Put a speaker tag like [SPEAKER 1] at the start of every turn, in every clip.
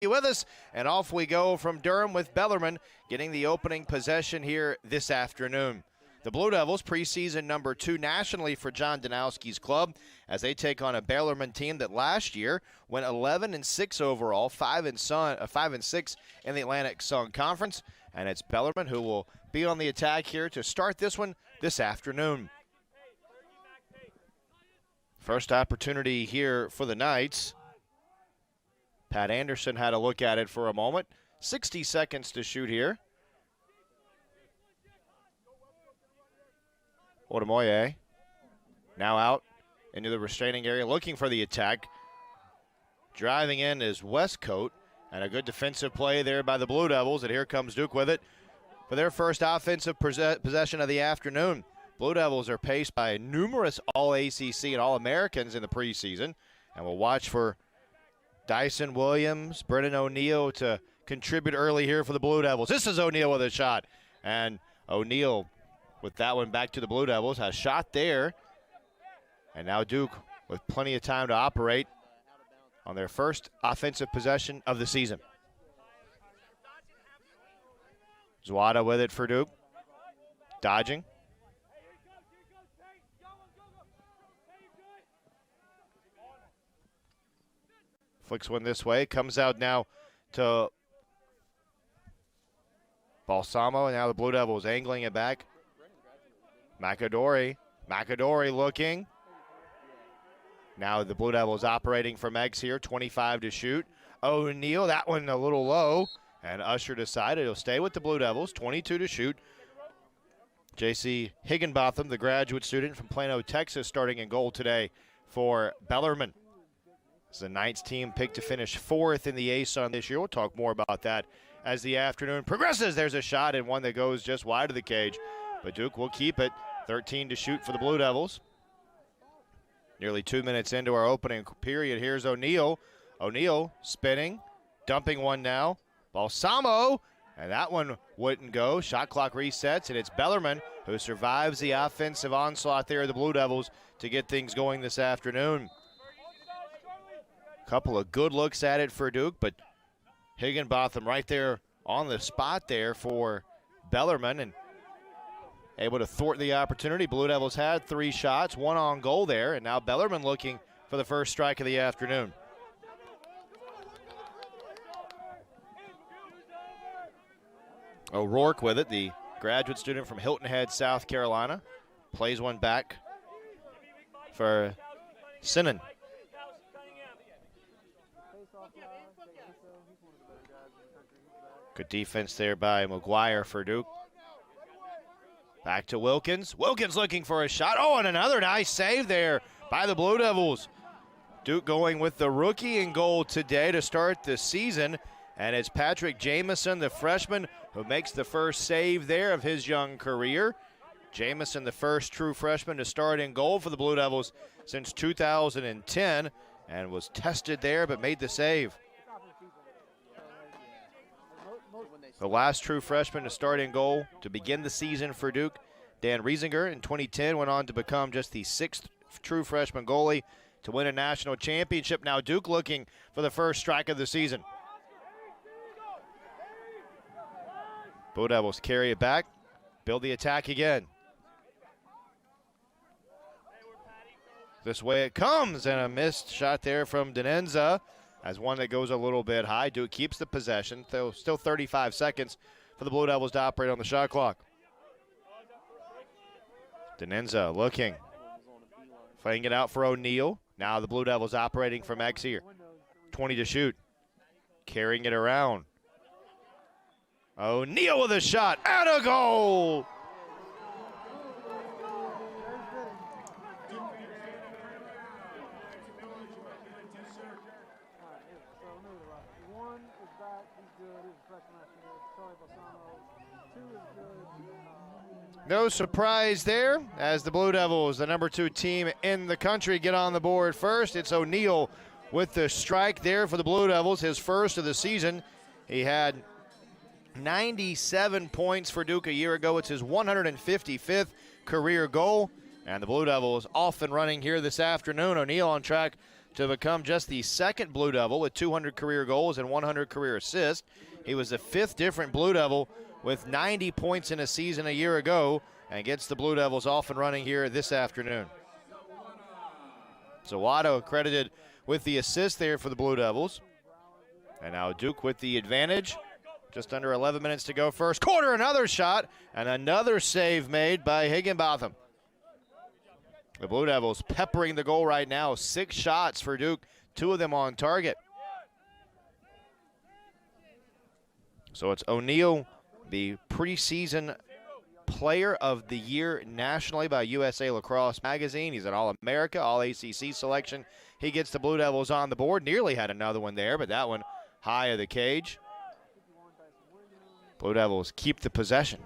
[SPEAKER 1] With us, and off we go from Durham with Bellarmine getting the opening possession here this afternoon. The Blue Devils, preseason number 2 nationally for John Danowski's club, as they take on a Bellarmine team that last year went 11-6 overall, 5-6 in the Atlantic Sun Conference, and it's Bellarmine who will be on the attack here to start this one this afternoon. First opportunity here for the Knights. Pat Anderson had a look at it for a moment. 60 seconds to shoot here. Odamoye now out into the restraining area, looking for the attack. Driving in is Westcoat, and a good defensive play there by the Blue Devils, and here comes Duke with it for their first offensive possession of the afternoon. Blue Devils are paced by numerous All-ACC and All-Americans in the preseason, and we'll watch for Dyson Williams, Brennan O'Neill to contribute early here for the Blue Devils. This is O'Neill with a shot, and O'Neill with that one back to the Blue Devils, has shot there, and now Duke with plenty of time to operate on their first offensive possession of the season. Zwada with it for Duke, dodging. Flicks one this way, comes out now to Balsamo, and now the Blue Devils angling it back. McAdory looking. Now the Blue Devils operating from Eggs here, 25 to shoot. O'Neill, that one a little low, and Usher decided he'll stay with the Blue Devils, 22 to shoot. J.C. Higginbotham, the graduate student from Plano, Texas, starting in goal today for Bellarmine. It's the Knights team picked to finish 4th in the ASUN this year. We'll talk more about that as the afternoon progresses. There's a shot and one that goes just wide of the cage, but Duke will keep it. 13 to shoot for the Blue Devils. Nearly 2 minutes into our opening period. Here's O'Neill. O'Neill spinning, dumping one now. Balsamo, and that one wouldn't go. Shot clock resets, and it's Bellarmine who survives the offensive onslaught there of the Blue Devils to get things going this afternoon. Couple of good looks at it for Duke, but Higginbotham right there on the spot there for Bellarmine and able to thwart the opportunity. Blue Devils had 3 shots, 1 on goal there, and now Bellarmine looking for the first strike of the afternoon. O'Rourke with it, the graduate student from Hilton Head, South Carolina. Plays one back for Sinan. Good defense there by McGuire for Duke. Back to Wilkins. Wilkins looking for a shot. Oh, and another nice save there by the Blue Devils. Duke going with the rookie in goal today to start the season. And it's Patrick Jamison, the freshman, who makes the first save there of his young career. Jamison, the first true freshman to start in goal for the Blue Devils since 2010, and was tested there but made the save. The last true freshman to start in goal to begin the season for Duke, Dan Riesinger, in 2010, went on to become just the 6th true freshman goalie to win a national championship. Now Duke looking for the first strike of the season. Blue Devils carry it back, build the attack again. This way it comes, and a missed shot there from Denenza. As one that goes a little bit high. Duke keeps the possession. Still 35 seconds for the Blue Devils to operate on the shot clock. Denenza looking. Playing it out for O'Neill. Now the Blue Devils operating from X here. 20 to shoot. Carrying it around. O'Neill with a shot. And a goal! No surprise there as the Blue Devils, the number 2 team in the country, get on the board first. It's O'Neill with the strike there for the Blue Devils, his first of the season. He had 97 points for Duke a year ago. It's his 155th career goal. And the Blue Devils off and running here this afternoon. O'Neill on track to become just the second Blue Devil with 200 career goals and 100 career assists. He was the 5th different Blue Devil with 90 points in a season a year ago, and gets the Blue Devils off and running here this afternoon. Zawada credited with the assist there for the Blue Devils. And now Duke with the advantage. Just under 11 minutes to go first quarter. Another shot and another save made by Higginbotham. The Blue Devils peppering the goal right now. 6 shots for Duke, 2 of them on target. So it's O'Neal, the preseason Player of the Year nationally by USA Lacrosse Magazine. He's an All-America, All-ACC selection. He gets the Blue Devils on the board. Nearly had another one there, but that one high of the cage. Blue Devils keep the possession.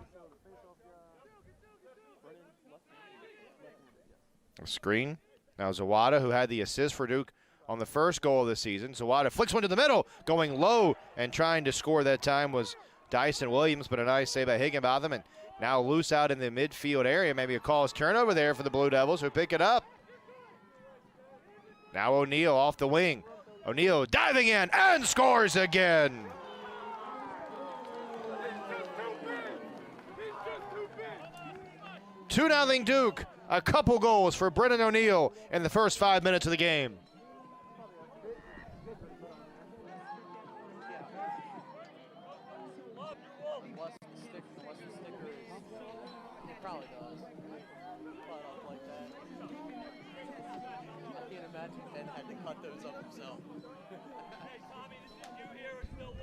[SPEAKER 1] A screen. Now Zawada, who had the assist for Duke on the first goal of the season. Zawada flicks one to the middle, going low, and trying to score that time was Dyson Williams, but a nice save by Higginbotham. And now loose out in the midfield area. Maybe a call's turnover there for the Blue Devils, who pick it up. Now O'Neal off the wing. O'Neal diving in and scores again. Two 2-0 Duke. A couple goals for Brennan O'Neal in the first 5 minutes of the game.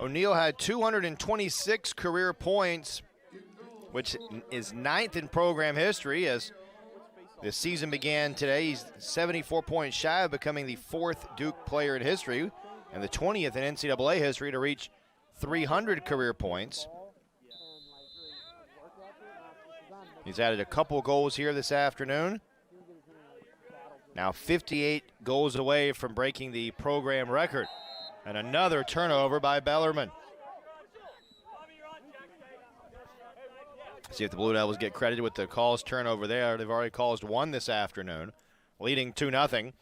[SPEAKER 1] O'Neal had 226 career points, which is 9th in program history. As the season began today, he's 74 points shy of becoming the 4th Duke player in history and the 20th in NCAA history to reach 300 career points. He's added a couple goals here this afternoon. Now 58 goals away from breaking the program record. And another turnover by Bellarmine. See if the Blue Devils get credited with the calls turnover there. They've already caused 1 this afternoon, leading 2-0.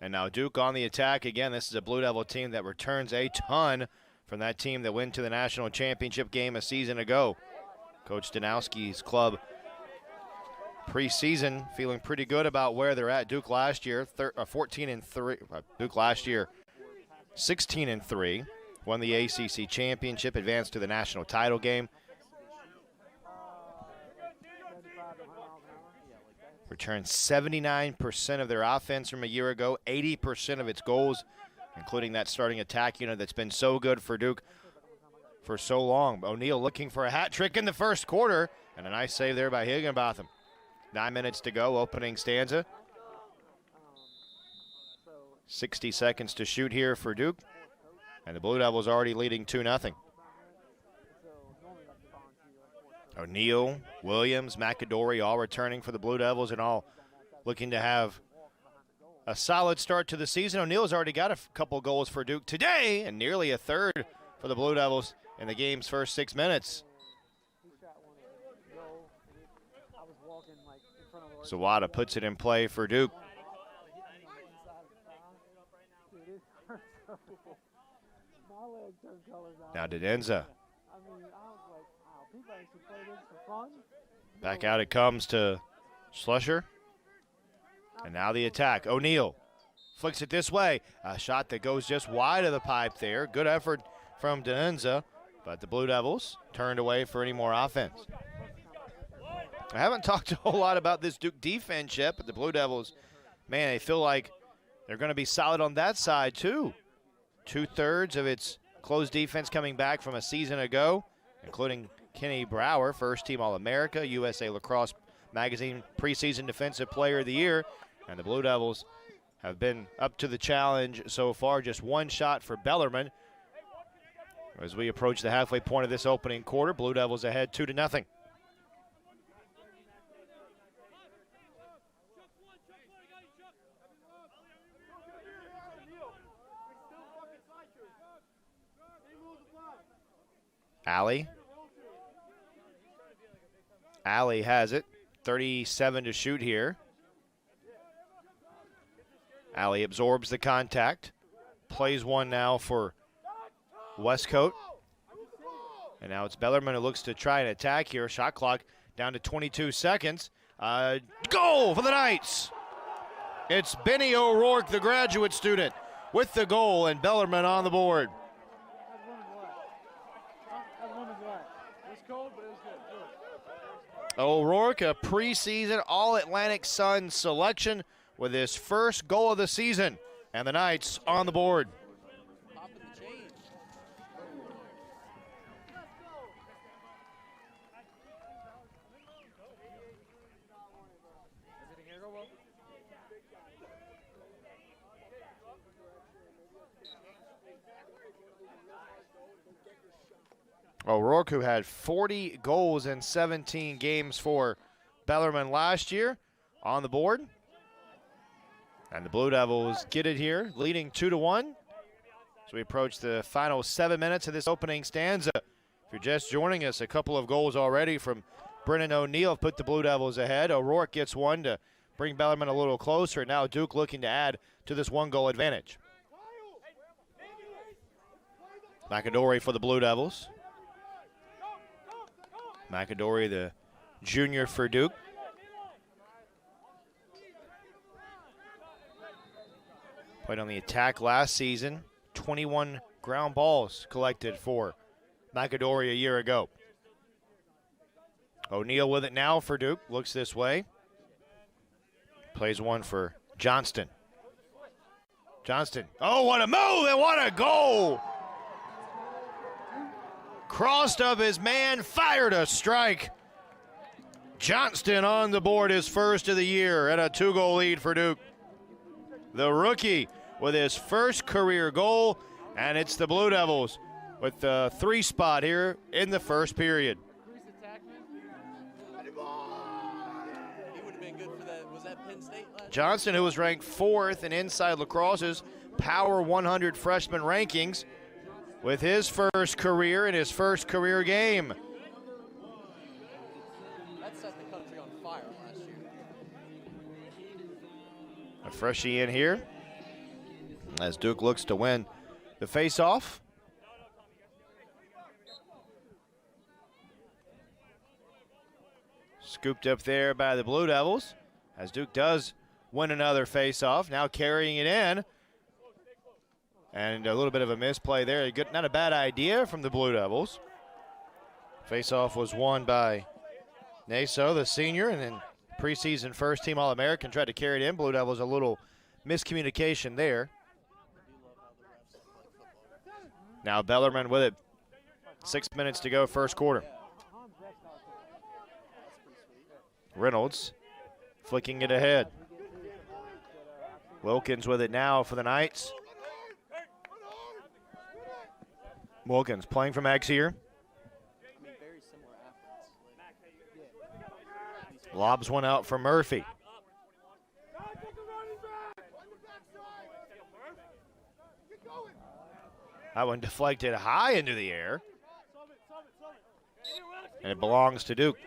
[SPEAKER 1] And now Duke on the attack again. This is a Blue Devil team that returns a ton from that team that went to the national championship game a season ago. Coach Danowski's club preseason feeling pretty good about where they're at. Duke last year, 14-3. Duke last year, 16-3, won the ACC championship, advanced to the national title game. Returned 79% of their offense from a year ago, 80% of its goals, including that starting attack unit that's been so good for Duke for so long. O'Neal looking for a hat trick in the first quarter, and a nice save there by Higginbotham. 9 minutes to go, opening stanza. 60 seconds to shoot here for Duke, and the Blue Devils already leading 2-0. O'Neal, Williams, McAdory all returning for the Blue Devils and all looking to have a solid start to the season. O'Neal's already got a couple goals for Duke today and nearly a third for the Blue Devils in the game's first 6 minutes. Zawada puts it in play for Duke. Now Dedenza. Back out it comes to Slusher. And now the attack. O'Neal flicks it this way. A shot that goes just wide of the pipe there. Good effort from Dedenza, but the Blue Devils turned away for any more offense. I haven't talked a whole lot about this Duke defense yet, but the Blue Devils, man, they feel like they're going to be solid on that side too. 2/3 of its closed defense coming back from a season ago, including Kenny Brower, first-team All-America, USA Lacrosse Magazine preseason Defensive Player of the Year. And the Blue Devils have been up to the challenge so far. Just 1 shot for Bellarmine. As we approach the halfway point of this opening quarter, Blue Devils ahead 2-0. Alley has it. 37 to shoot here. Alley absorbs the contact. Plays one now for Westcote. And now it's Bellarmine who looks to try and attack here. Shot clock down to 22 seconds. Goal for the Knights. It's Benny O'Rourke, the graduate student, with the goal, and Bellarmine on the board. O'Rourke, a preseason All-Atlantic Sun selection with his first goal of the season, and the Knights on the board. O'Rourke, who had 40 goals in 17 games for Bellarmine last year, on the board. And the Blue Devils get it here, leading 2-1. So we approach the final 7 minutes of this opening stanza. If you're just joining us, a couple of goals already from Brennan O'Neill put the Blue Devils ahead. O'Rourke gets one to bring Bellarmine a little closer. Now Duke looking to add to this one-goal advantage. McAdory for the Blue Devils. McAdory, the junior for Duke. Played on the attack last season. 21 ground balls collected for McAdory a year ago. O'Neill with it now for Duke. Looks this way. Plays one for Johnston. Johnston. Oh, what a move and what a goal! Crossed up his man, fired a strike. Johnston on the board, his first of the year, and a 2-goal lead for Duke. The rookie with his first career goal, and it's the Blue Devils with the 3 spot here in the first period.
[SPEAKER 2] He would have been good for that. Was that Penn State last
[SPEAKER 1] Johnston, who was ranked 4th in Inside Lacrosse's Power 100 freshman rankings, with his first career in his first career game.
[SPEAKER 2] That set the country on fire last year.
[SPEAKER 1] A freshie in here as Duke looks to win the faceoff. Scooped up there by the Blue Devils as Duke does win another faceoff. Now carrying it in. And a little bit of a misplay there. Not a bad idea from the Blue Devils. Faceoff was won by Naso, the senior, and then preseason first-team All-American tried to carry it in. Blue Devils a little miscommunication there. Now Bellarmine with it. 6 minutes to go, first quarter. Reynolds flicking it ahead. Wilkins with it now for the Knights. Wilkins playing from Eggs here. Lobs one out for Murphy. That one deflected high into the air. And it belongs to Duke.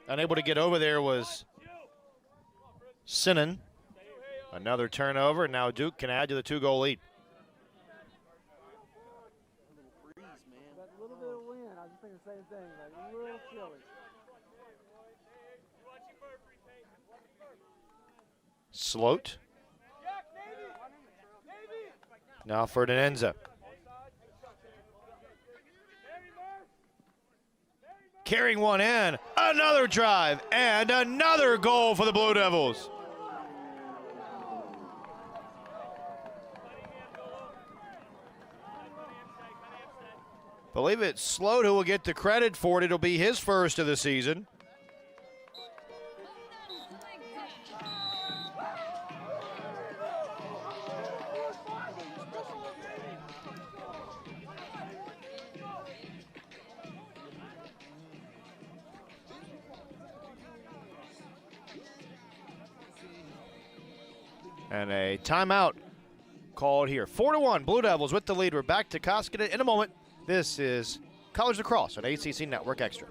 [SPEAKER 1] Unable to get over there was Sinan. Another turnover, and now Duke can add to the 2-goal lead.
[SPEAKER 3] Same thing, like a little chilly.
[SPEAKER 1] Sloat. Now for Denenza. Carrying one in, another drive, and another goal for the Blue Devils. Believe it's Sloat who will get the credit for it. It'll be his first of the season. And a timeout called here. 4-1, Blue Devils with the lead. We're back to Koskinen in a moment. This is College Lacrosse on ACC Network Extra.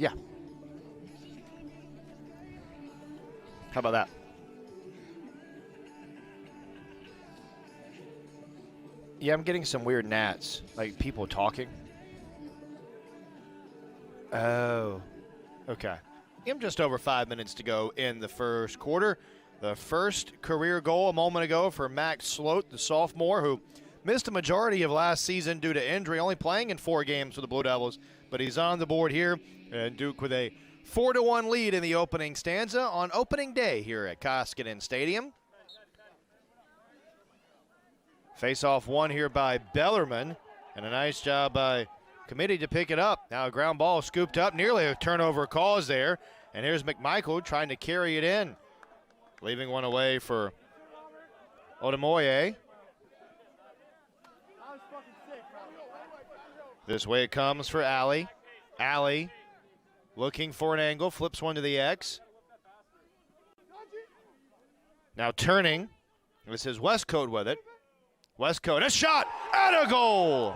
[SPEAKER 1] Yeah. How about that? Yeah, I'm getting some weird gnats, like people talking. Oh, okay. Just over 5 minutes to go in the first quarter. The first career goal a moment ago for Max Sloat, the sophomore, who missed a majority of last season due to injury, only playing in 4 games for the Blue Devils. But he's on the board here, and Duke with a 4-1 lead in the opening stanza on opening day here at Koskinen Stadium. Face-off won here by Bellarmine, and a nice job by committee to pick it up. Now a ground ball scooped up, nearly a turnover cause there. And here's McMichael trying to carry it in, leaving one away for Odemoye. This way it comes for Alley. Alley looking for an angle, flips one to the X. Now turning, this is Westcote with it. Westcote, a shot, and a goal!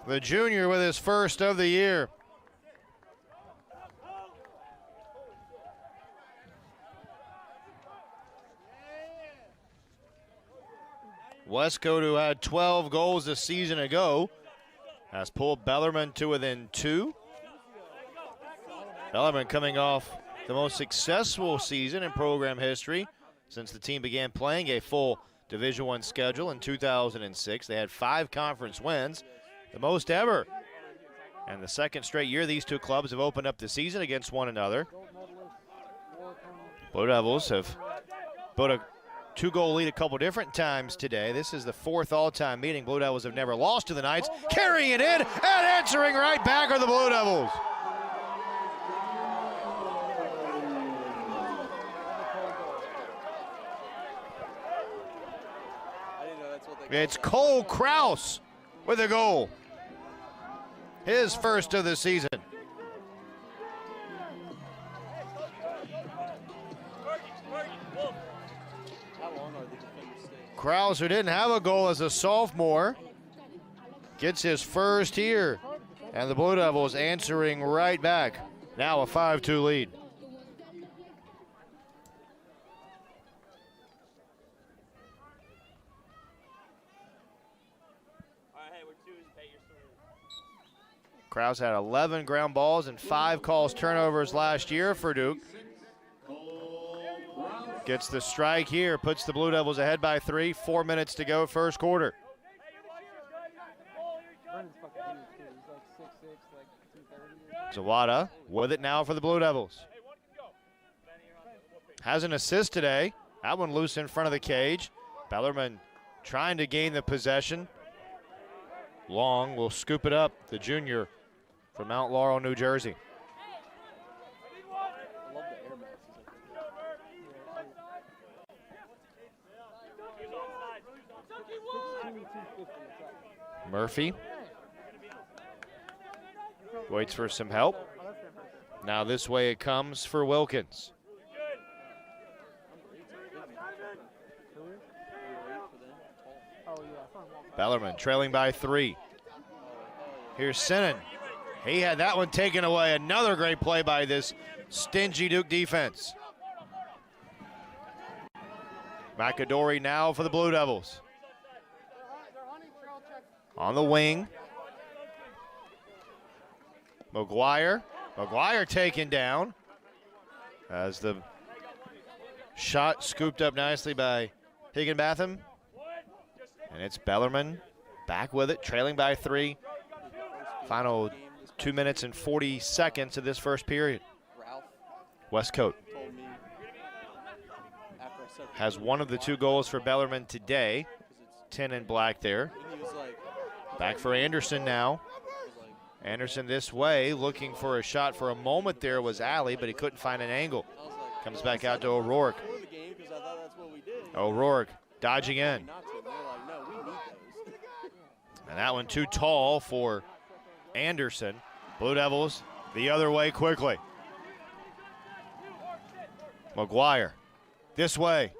[SPEAKER 1] The junior with his first of the year. Westcote, who had 12 goals a season ago, has pulled Bellarmine to within 2. Bellarmine coming off the most successful season in program history since the team began playing a full Division I schedule in 2006. They had 5 conference wins, the most ever. And the second straight year these two clubs have opened up the season against one another. Blue Devils have built a 2-goal lead a couple different times today. This is the 4th all-time meeting. Blue Devils have never lost to the Knights. Carrying it in and answering right back are the Blue Devils. It's Cole Kraus with a goal. His first of the season. Kraus, who didn't have a goal as a sophomore, gets his first here. And the Blue Devils answering right back. Now a 5-2 lead. Kraus had 11 ground balls and 5 calls turnovers last year for Duke. Gets the strike here, puts the Blue Devils ahead by 3. 4 minutes to go, first quarter. Zawada with it now for the Blue Devils. Has an assist today. That one loose in front of the cage. Bellarmine trying to gain the possession. Long will scoop it up, the junior from Mount Laurel, New Jersey. Murphy waits for some help. Now this way it comes for Wilkins. Bellarmine trailing by 3. Here's Sinan. He had that one taken away. Another great play by this stingy Duke defense. McAdory now for the Blue Devils. On the wing. McGuire taken down as the shot scooped up nicely by Higginbotham. And it's Bellarmine back with it, trailing by 3. Final 2 minutes and 40 seconds of this first period. Westcote has one of the 2 goals for Bellarmine today. 10 in black there. Back for Anderson now. Anderson this way, looking for a shot for a moment there was Alley, but he couldn't find an angle. Comes back out to O'Rourke. O'Rourke dodging in. And that one too tall for Anderson. Blue Devils the other way quickly. McGuire this way.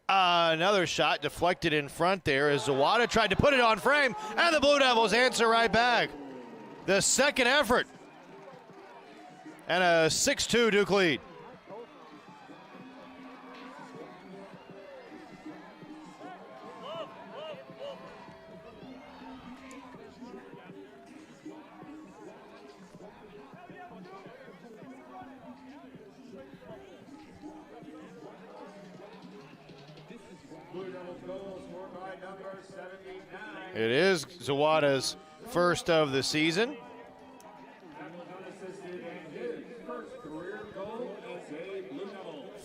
[SPEAKER 1] Another shot deflected in front there as Zawada tried to put it on frame, and the Blue Devils answer right back. The second effort. And a 6-2 Duke lead. It is Zawada's first of the season.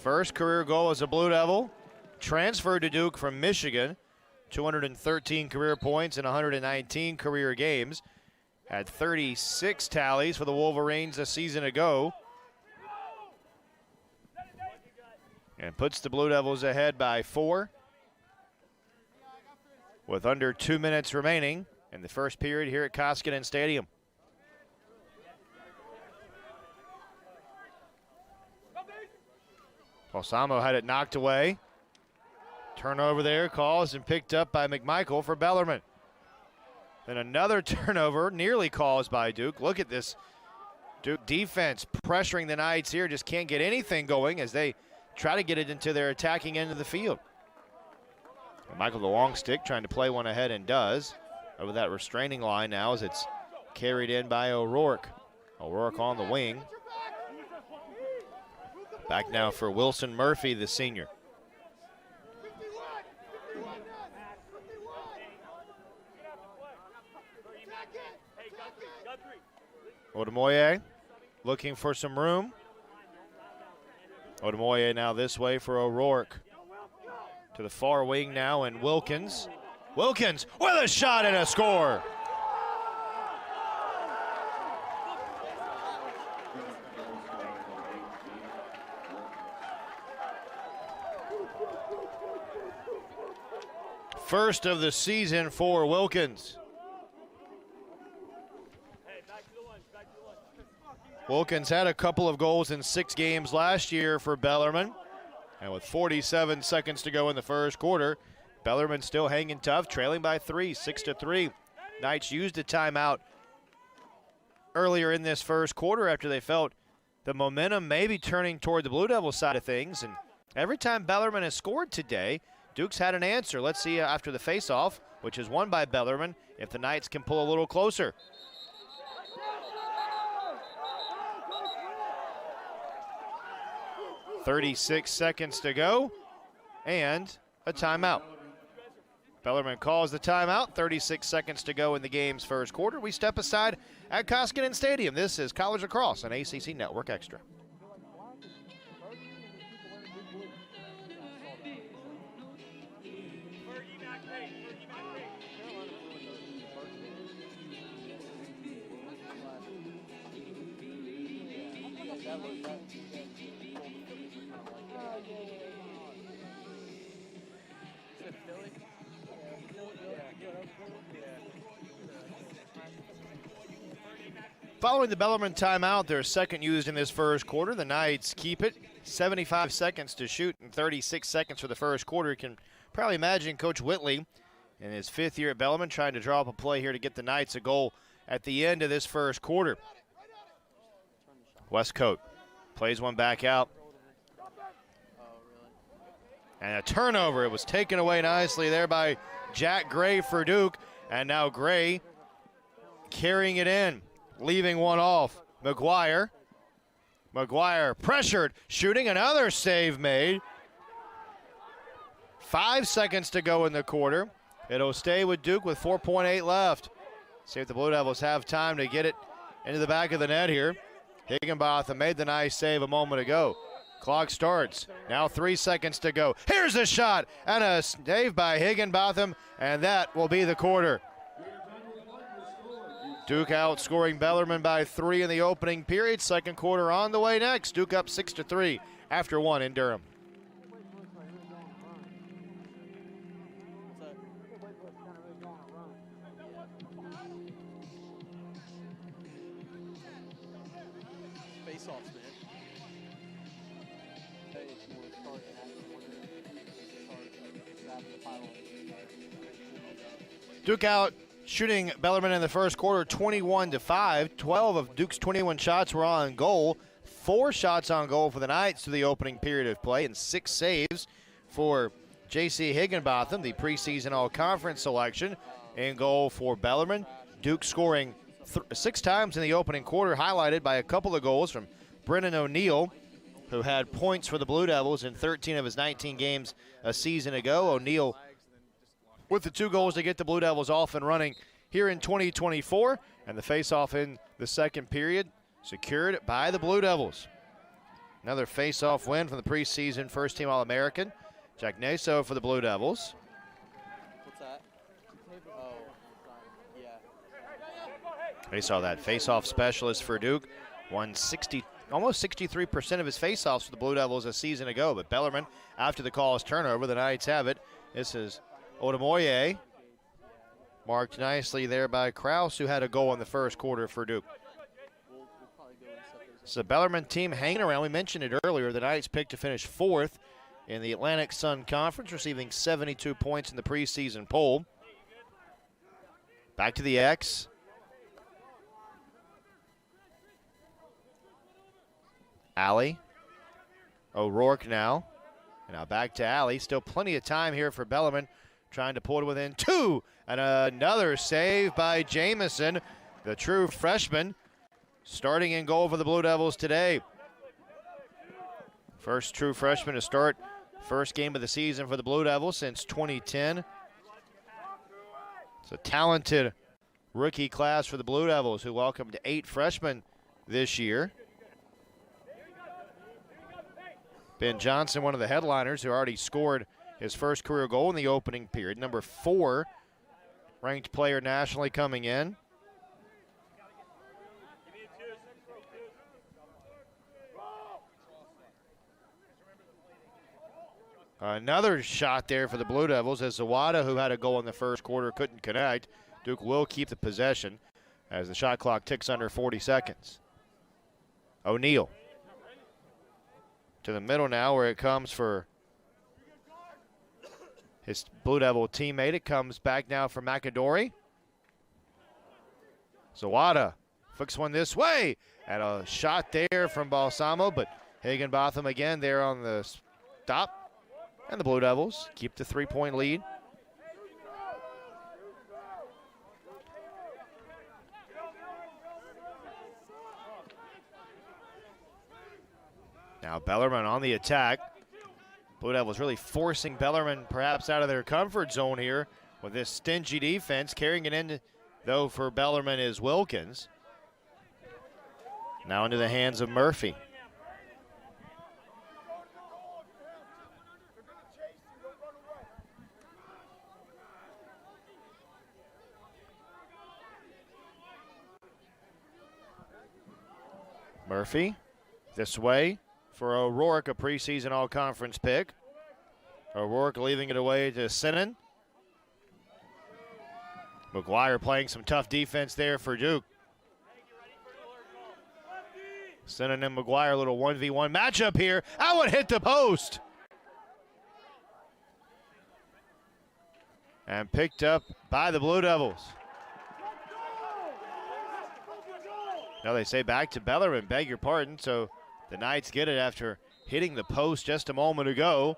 [SPEAKER 1] First career goal as a Blue Devil. Transferred to Duke from Michigan. 213 career points in 119 career games. Had 36 tallies for the Wolverines a season ago. And puts the Blue Devils ahead by 4. With under 2 minutes remaining in the first period here at Koskinen Stadium. Balsamo had it knocked away. Turnover there, calls and picked up by McMichael for Bellarmine. Then another turnover, nearly caused by Duke. Look at this Duke defense pressuring the Knights here. Just can't get anything going as they try to get it into their attacking end of the field. Michael the long stick trying to play one ahead and does. Over that restraining line now as it's carried in by O'Rourke. O'Rourke on the wing. Back now for Wilson Murphy, the senior. Odumoye looking for some room. Odumoye now this way for O'Rourke. To the far wing now, and Wilkins. Wilkins with a shot and a score. First of the season for Wilkins. Wilkins had a couple of goals in 6 games last year for Bellarmine. And with 47 seconds to go in the first quarter, Bellarmine still hanging tough, trailing by 3, 6-3. Knights used a timeout earlier in this first quarter after they felt the momentum maybe turning toward the Blue Devils side of things. And every time Bellarmine has scored today, Duke's had an answer. Let's see after the faceoff, which is won by Bellarmine, if the Knights can pull a little closer. .36 seconds to go, and a timeout. Bellarmine calls the timeout, 36 seconds to go in the game's first quarter. We step aside at Koskinen Stadium. This is College Lacrosse on ACC Network Extra. Following the Bellarmine timeout, their second used in this first quarter. The Knights keep it. 75 seconds to shoot and 36 seconds for the first quarter. You can probably imagine Coach Whitley in his 5th year at Bellarmine trying to draw up a play here to get the Knights a goal at the end of this first quarter. Westcote plays one back out. And a turnover. It was taken away nicely there by Jack Gray for Duke. And now Gray carrying it in. Leaving one off. McGuire pressured, shooting, another save made. 5 seconds to go in the quarter. It'll stay with Duke with 4.8 left. See if the Blue Devils have time to get it into the back of the net here. Higginbotham made the nice save a moment ago. Clock starts. Now 3 seconds to go. Here's a shot and a save by Higginbotham, and that will be the quarter. Duke outscoring Bellarmine by 3 in the opening period. Second quarter on the way next. Duke up 6-3 after 1 in Durham.
[SPEAKER 2] Face-offs, man.
[SPEAKER 1] Duke out shooting Bellarmine in the first quarter 21-5. 12 of Duke's 21 shots were on goal. 4 shots on goal for the Knights through the opening period of play, and 6 saves for J.C. Higginbotham, the preseason all-conference selection, in goal for Bellarmine. Duke scoring 6 times in the opening quarter, highlighted by a couple of goals from Brennan O'Neill, who had points for the Blue Devils in 13 of his 19 games a season ago. O'Neill with the 2 goals to get the Blue Devils off and running here in 2024, and the face-off in the second period secured by the Blue Devils. Another face-off win from the preseason first-team All-American, Jack Naso for the Blue Devils.
[SPEAKER 2] What's that? Oh, yeah.
[SPEAKER 1] They saw that face-off specialist for Duke, won almost 63% of his face-offs for the Blue Devils a season ago. But Bellarmine, after the call's turnover, the Knights have it. This is Odamoye, marked nicely there by Kraus, who had a goal in the first quarter for Duke. It's a Bellarmine team hanging around. We mentioned it earlier. The Knights picked to finish 4th in the Atlantic Sun Conference, receiving 72 points in the preseason poll. Back to the X. Alley. O'Rourke now. And now back to Alley. Still plenty of time here for Bellarmine, trying to pull it within 2. And another save by Jamison, the true freshman, starting in goal for the Blue Devils today. First true freshman to start first game of the season for the Blue Devils since 2010. It's a talented rookie class for the Blue Devils, who welcomed 8 freshmen this year. Ben Johnson, one of the headliners, who already scored his first career goal in the opening period. Number 4 ranked player nationally coming in. Another shot there for the Blue Devils as Zawada, who had a goal in the first quarter, couldn't connect. Duke will keep the possession as the shot clock ticks under 40 seconds. O'Neill to the middle now, where it comes for his Blue Devil teammate. It comes back now for McAdory. Zawada flicks one this way, and a shot there from Balsamo, but Higginbotham again there on the stop. And the Blue Devils keep the 3-point lead. Now Bellarmine on the attack. Blue Devils really forcing Bellarmine perhaps out of their comfort zone here with this stingy defense. Carrying it in, though, for Bellarmine is Wilkins. Now into the hands of Murphy. Murphy this way for O'Rourke, a preseason all-conference pick. O'Rourke leaving it away to Sinan. McGuire playing some tough defense there for Duke. Sinan and McGuire, a little 1v1 matchup here. That one hit the post. And picked up by the Blue Devils. Now they say back to Bellarmine, beg your pardon. So the Knights get it after hitting the post just a moment ago.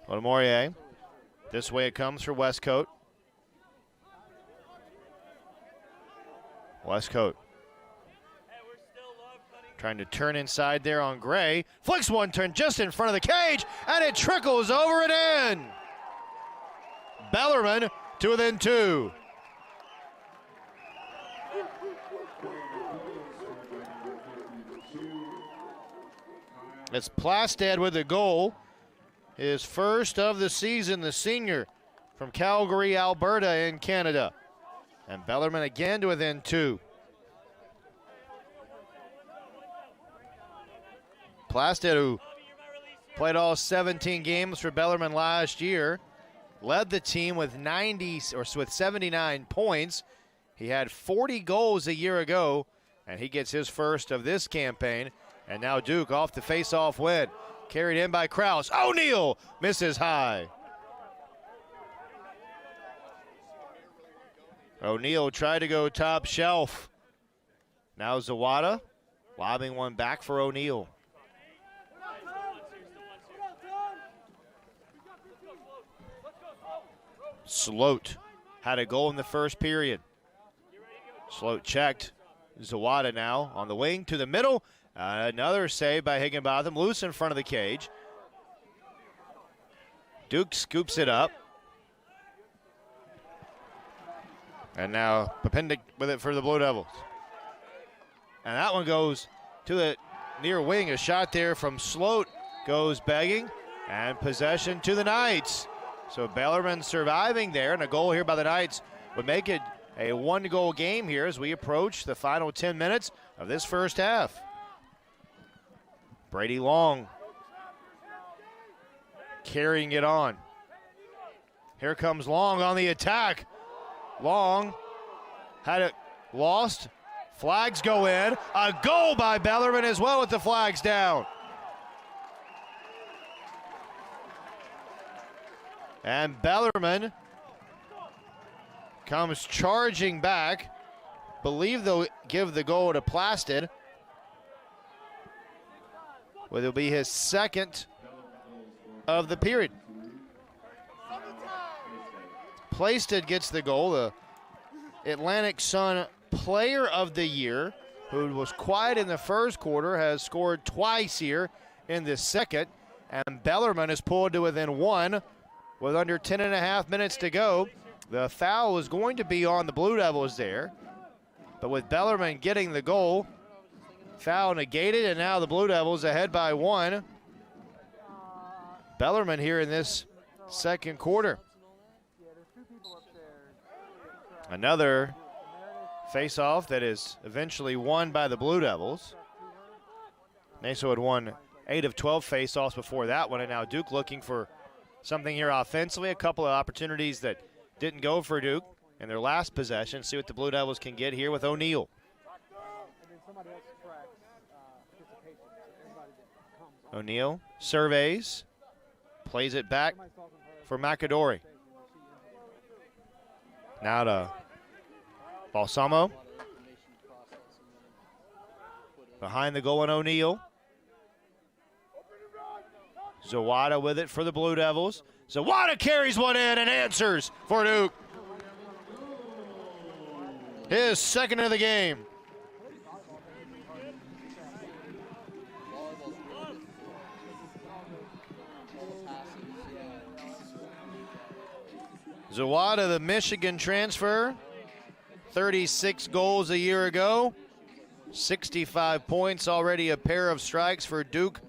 [SPEAKER 1] Odamoye. This way it comes for Westcote. Westcote trying to turn inside there on Gray. Flicks one turn just in front of the cage, and it trickles over and in. Bellarmine to within 2. It's Plastad with the goal. His first of the season, the senior from Calgary, Alberta in Canada. And Bellarmine again to within 2. Plastad, who played all 17 games for Bellarmine last year, led the team with 79 points. He had 40 goals a year ago, and he gets his first of this campaign. And now Duke off the face-off win. Carried in by Kraus. O'Neal misses high. O'Neal tried to go top shelf. Now Zawada lobbing one back for O'Neal. Sloat had a goal in the first period. Sloat checked. Zawada now on the wing to the middle. Another save by Higginbotham, loose in front of the cage. Duke scoops it up. And now Papendic with it for the Blue Devils. And that one goes to the near wing. A shot there from Sloat goes begging. And possession to the Knights. So Bellarmine surviving there, and a goal here by the Knights would make it a one-goal game here as we approach the final 10 minutes of this first half. Brady Long carrying it on. Here comes Long on the attack. Long had it lost. Flags go in. A goal by Bellarmine as well with the flags down. And Bellarmine comes charging back. Believe they'll give the goal to Plasted. Well, it'll be his second of the period. Plasted gets the goal, the Atlantic Sun Player of the Year, who was quiet in the first quarter, has scored twice here in the second. And Bellarmine is pulled to within one with under 10.5 minutes to go. The foul was going to be on the Blue Devils there, but with Bellarmine getting the goal, foul negated, and now the Blue Devils ahead by one. Bellarmine here in this second quarter. Another face-off that is eventually won by the Blue Devils. Naso had won 8 of 12 face-offs before that one, and now Duke looking for something here offensively. A couple of opportunities that didn't go for Duke in their last possession. See what the Blue Devils can get here with O'Neal. O'Neal surveys, plays it back for McAdory. Now to Balsamo. Behind the goal in O'Neal. Zawada with it for the Blue Devils. Zawada carries one in and answers for Duke. His second of the game. Zawada, the Michigan transfer, 36 goals a year ago, 65 points, already a pair of strikes for Duke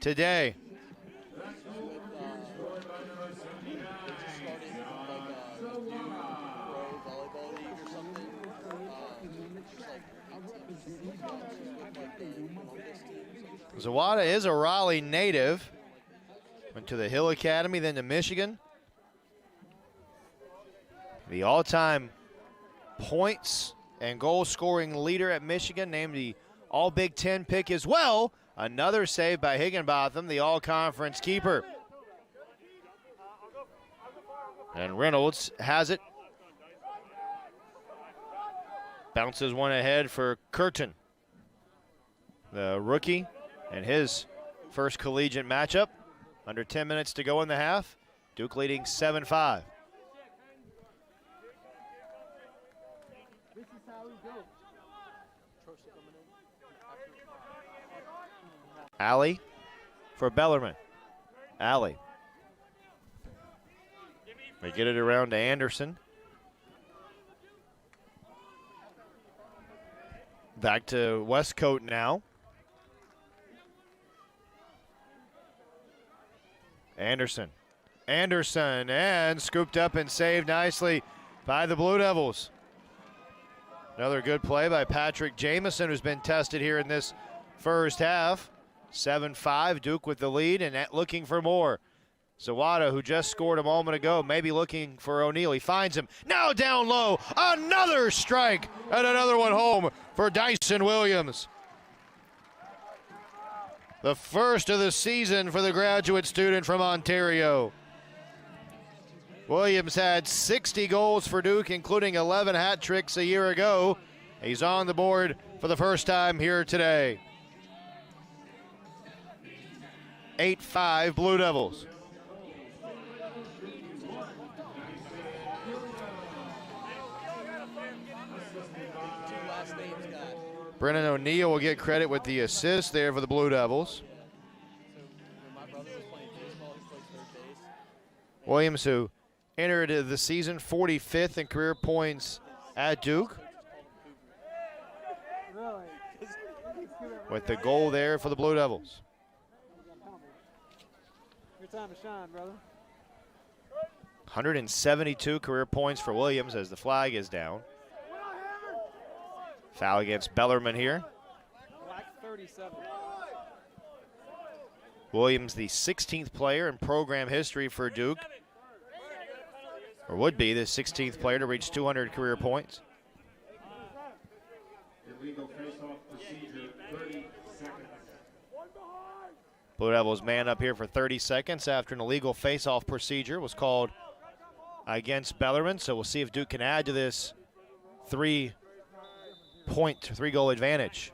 [SPEAKER 1] today. Zawada is a Raleigh native. Went to the Hill Academy, then to Michigan. The all-time points and goal-scoring leader at Michigan, named the All-Big Ten pick as well. Another save by Higginbotham, the all-conference keeper. And Reynolds has it. Bounces one ahead for Curtin, the rookie, and his first collegiate matchup. Under 10 minutes to go in the half. Duke leading 7-5. Alley for Bellarmine. Alley. They get it around to Anderson. Back to Westcote now. Anderson, and scooped up and saved nicely by the Blue Devils. Another good play by Patrick Jamison, who's been tested here in this first half. 7-5, Duke with the lead and looking for more. Zawada, who just scored a moment ago, maybe looking for O'Neal. He finds him, now down low, another strike, and another one home for Dyson Williams. The first of the season for the graduate student from Ontario. Williams had 60 goals for Duke, including 11 hat tricks a year ago. He's on the board for the first time here today. 8-5 Blue Devils. Brennan O'Neill will get credit with the assist there for the Blue Devils. Williams, who entered the season 45th in career points at Duke, with the goal there for the Blue Devils.
[SPEAKER 3] Your time to shine, brother.
[SPEAKER 1] 172 career points for Williams as the flag is down. Foul against Bellarmine here.
[SPEAKER 3] Black 37.
[SPEAKER 1] Williams, the 16th player in program history for Duke, or would be the 16th player to reach 200 career points.
[SPEAKER 4] Illegal face-off procedure, 30 seconds.
[SPEAKER 1] Blue Devils man up here for 30 seconds after an illegal face-off procedure was called against Bellarmine. So we'll see if Duke can add to this three-goal advantage.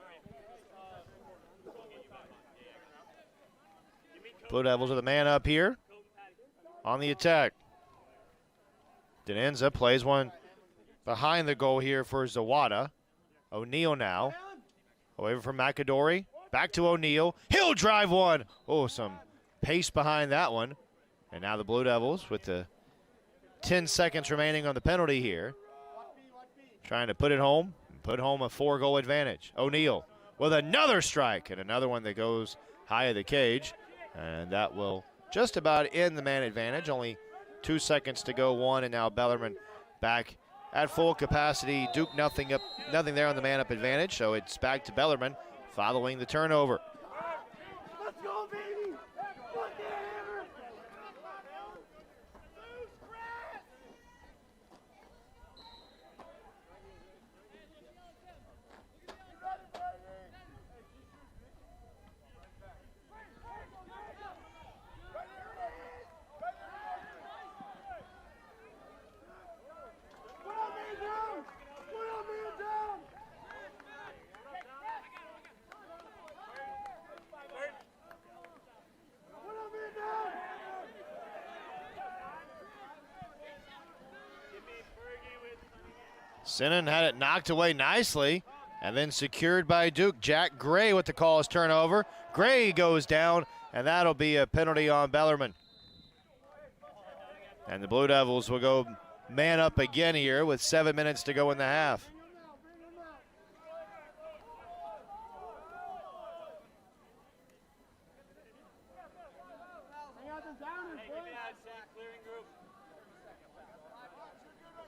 [SPEAKER 1] Blue Devils with a man up here on the attack. Denenza plays one behind the goal here for Zawada. O'Neill now. Away from McAdory. Back to O'Neill. He'll drive one. Oh, some pace behind that one. And now the Blue Devils with the 10 seconds remaining on the penalty here, trying to put it home. Put home a 4-goal advantage. O'Neill with another strike and another one that goes high of the cage. And that will just about end the man advantage. Only 2 seconds to go, one, and now Bellarmine back at full capacity. Duke nothing there on the man up advantage, so it's back to Bellarmine following the turnover.
[SPEAKER 3] Let's go, baby!
[SPEAKER 1] Sinan had it knocked away nicely and then secured by Duke. Jack Gray with the call's turnover. Gray goes down, and that'll be a penalty on Bellarmine. And the Blue Devils will go man up again here with 7 minutes to go in the half.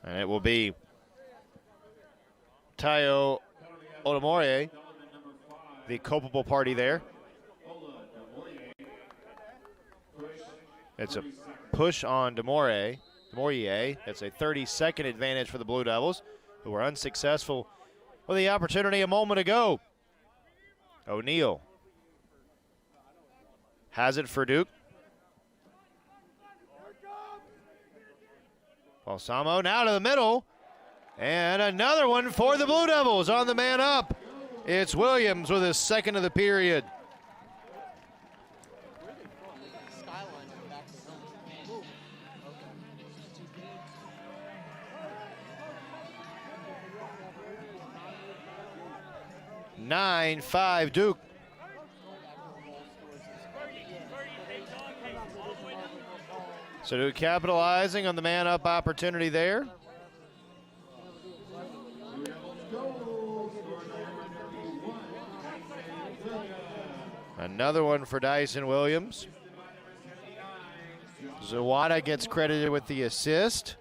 [SPEAKER 1] And it will be Tayo Odamorie, the culpable party there. It's a push on Demorier. It's a 30-second advantage for the Blue Devils, who were unsuccessful with the opportunity a moment ago. O'Neill has it for Duke. Balsamo now to the middle. And another one for the Blue Devils on the man up. It's Williams with his second of the period.
[SPEAKER 2] Skyline
[SPEAKER 1] 9-5 Duke. So Duke capitalizing on the man up opportunity there. Another one for Dyson Williams. Zawada gets credited with the assist.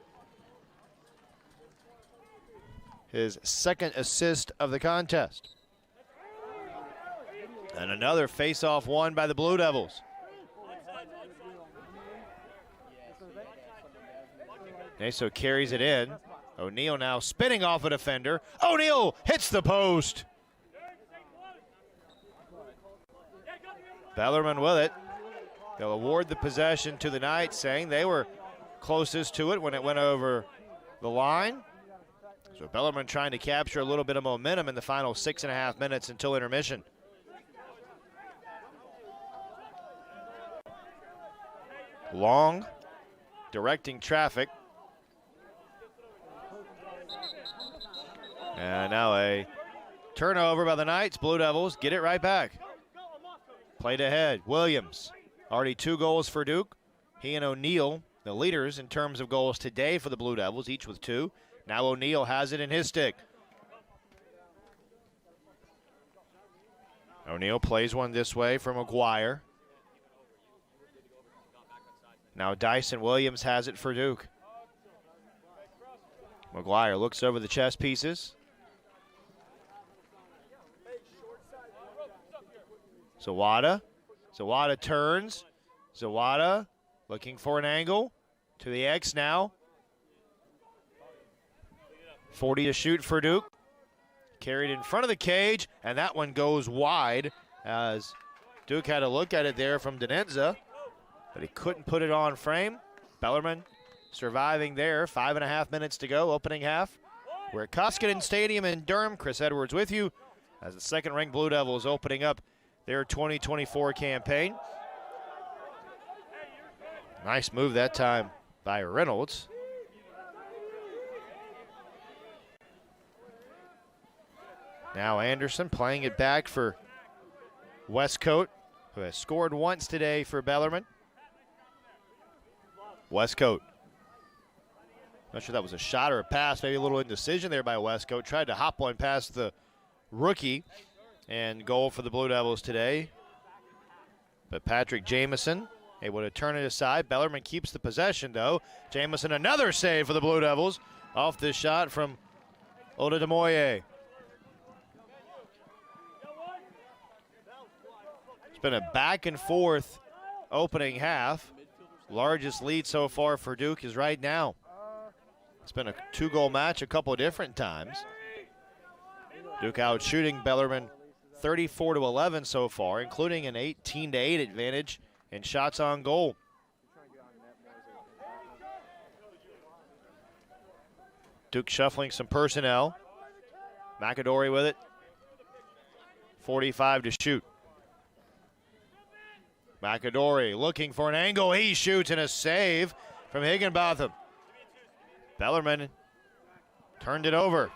[SPEAKER 1] His second assist of the contest. And another face-off won by the Blue Devils. Naso carries it in. O'Neill now spinning off a defender. O'Neill hits the post. Bellarmine with it. They'll award the possession to the Knights, saying they were closest to it when it went over the line. So Bellarmine trying to capture a little bit of momentum in the final 6.5 minutes until intermission. Long, directing traffic. And now a turnover by the Knights. Blue Devils get it right back. Played ahead. Williams, already 2 goals for Duke. He and O'Neal, the leaders in terms of goals today for the Blue Devils, each with 2. Now O'Neal has it in his stick. O'Neal plays one this way for McGuire. Now Dyson Williams has it for Duke. McGuire looks over the chess pieces. Zawada. Zawada turns. Zawada looking for an angle. To the X now. 40 to shoot for Duke. Carried in front of the cage, and that one goes wide as Duke had a look at it there from Denenza, but he couldn't put it on frame. Bellarmine surviving there. 5.5 minutes to go, opening half. We're at Koskinen Stadium in Durham. Chris Edwards with you as the second-ranked Blue Devils opening up their 2024 campaign. Nice move that time by Reynolds. Now Anderson playing it back for Westcote, who has scored once today for Bellarmine. Westcote. Not sure that was a shot or a pass, maybe a little indecision there by Westcote. Tried to hop one past the rookie, and goal for the Blue Devils today. But Patrick Jamieson able to turn it aside. Bellarmine keeps the possession though. Jamieson another save for the Blue Devils off this shot from Oda Demoye. It's been a back and forth opening half. Largest lead so far for Duke is right now. It's been a 2-goal match a couple of different times. Duke out shooting Bellarmine 34-11 so far, including an 18-8 advantage in shots on goal. Duke shuffling some personnel. McAdory with it. 45 to shoot. McAdory looking for an angle. He shoots, and a save from Higginbotham. Bellarmine turned it over.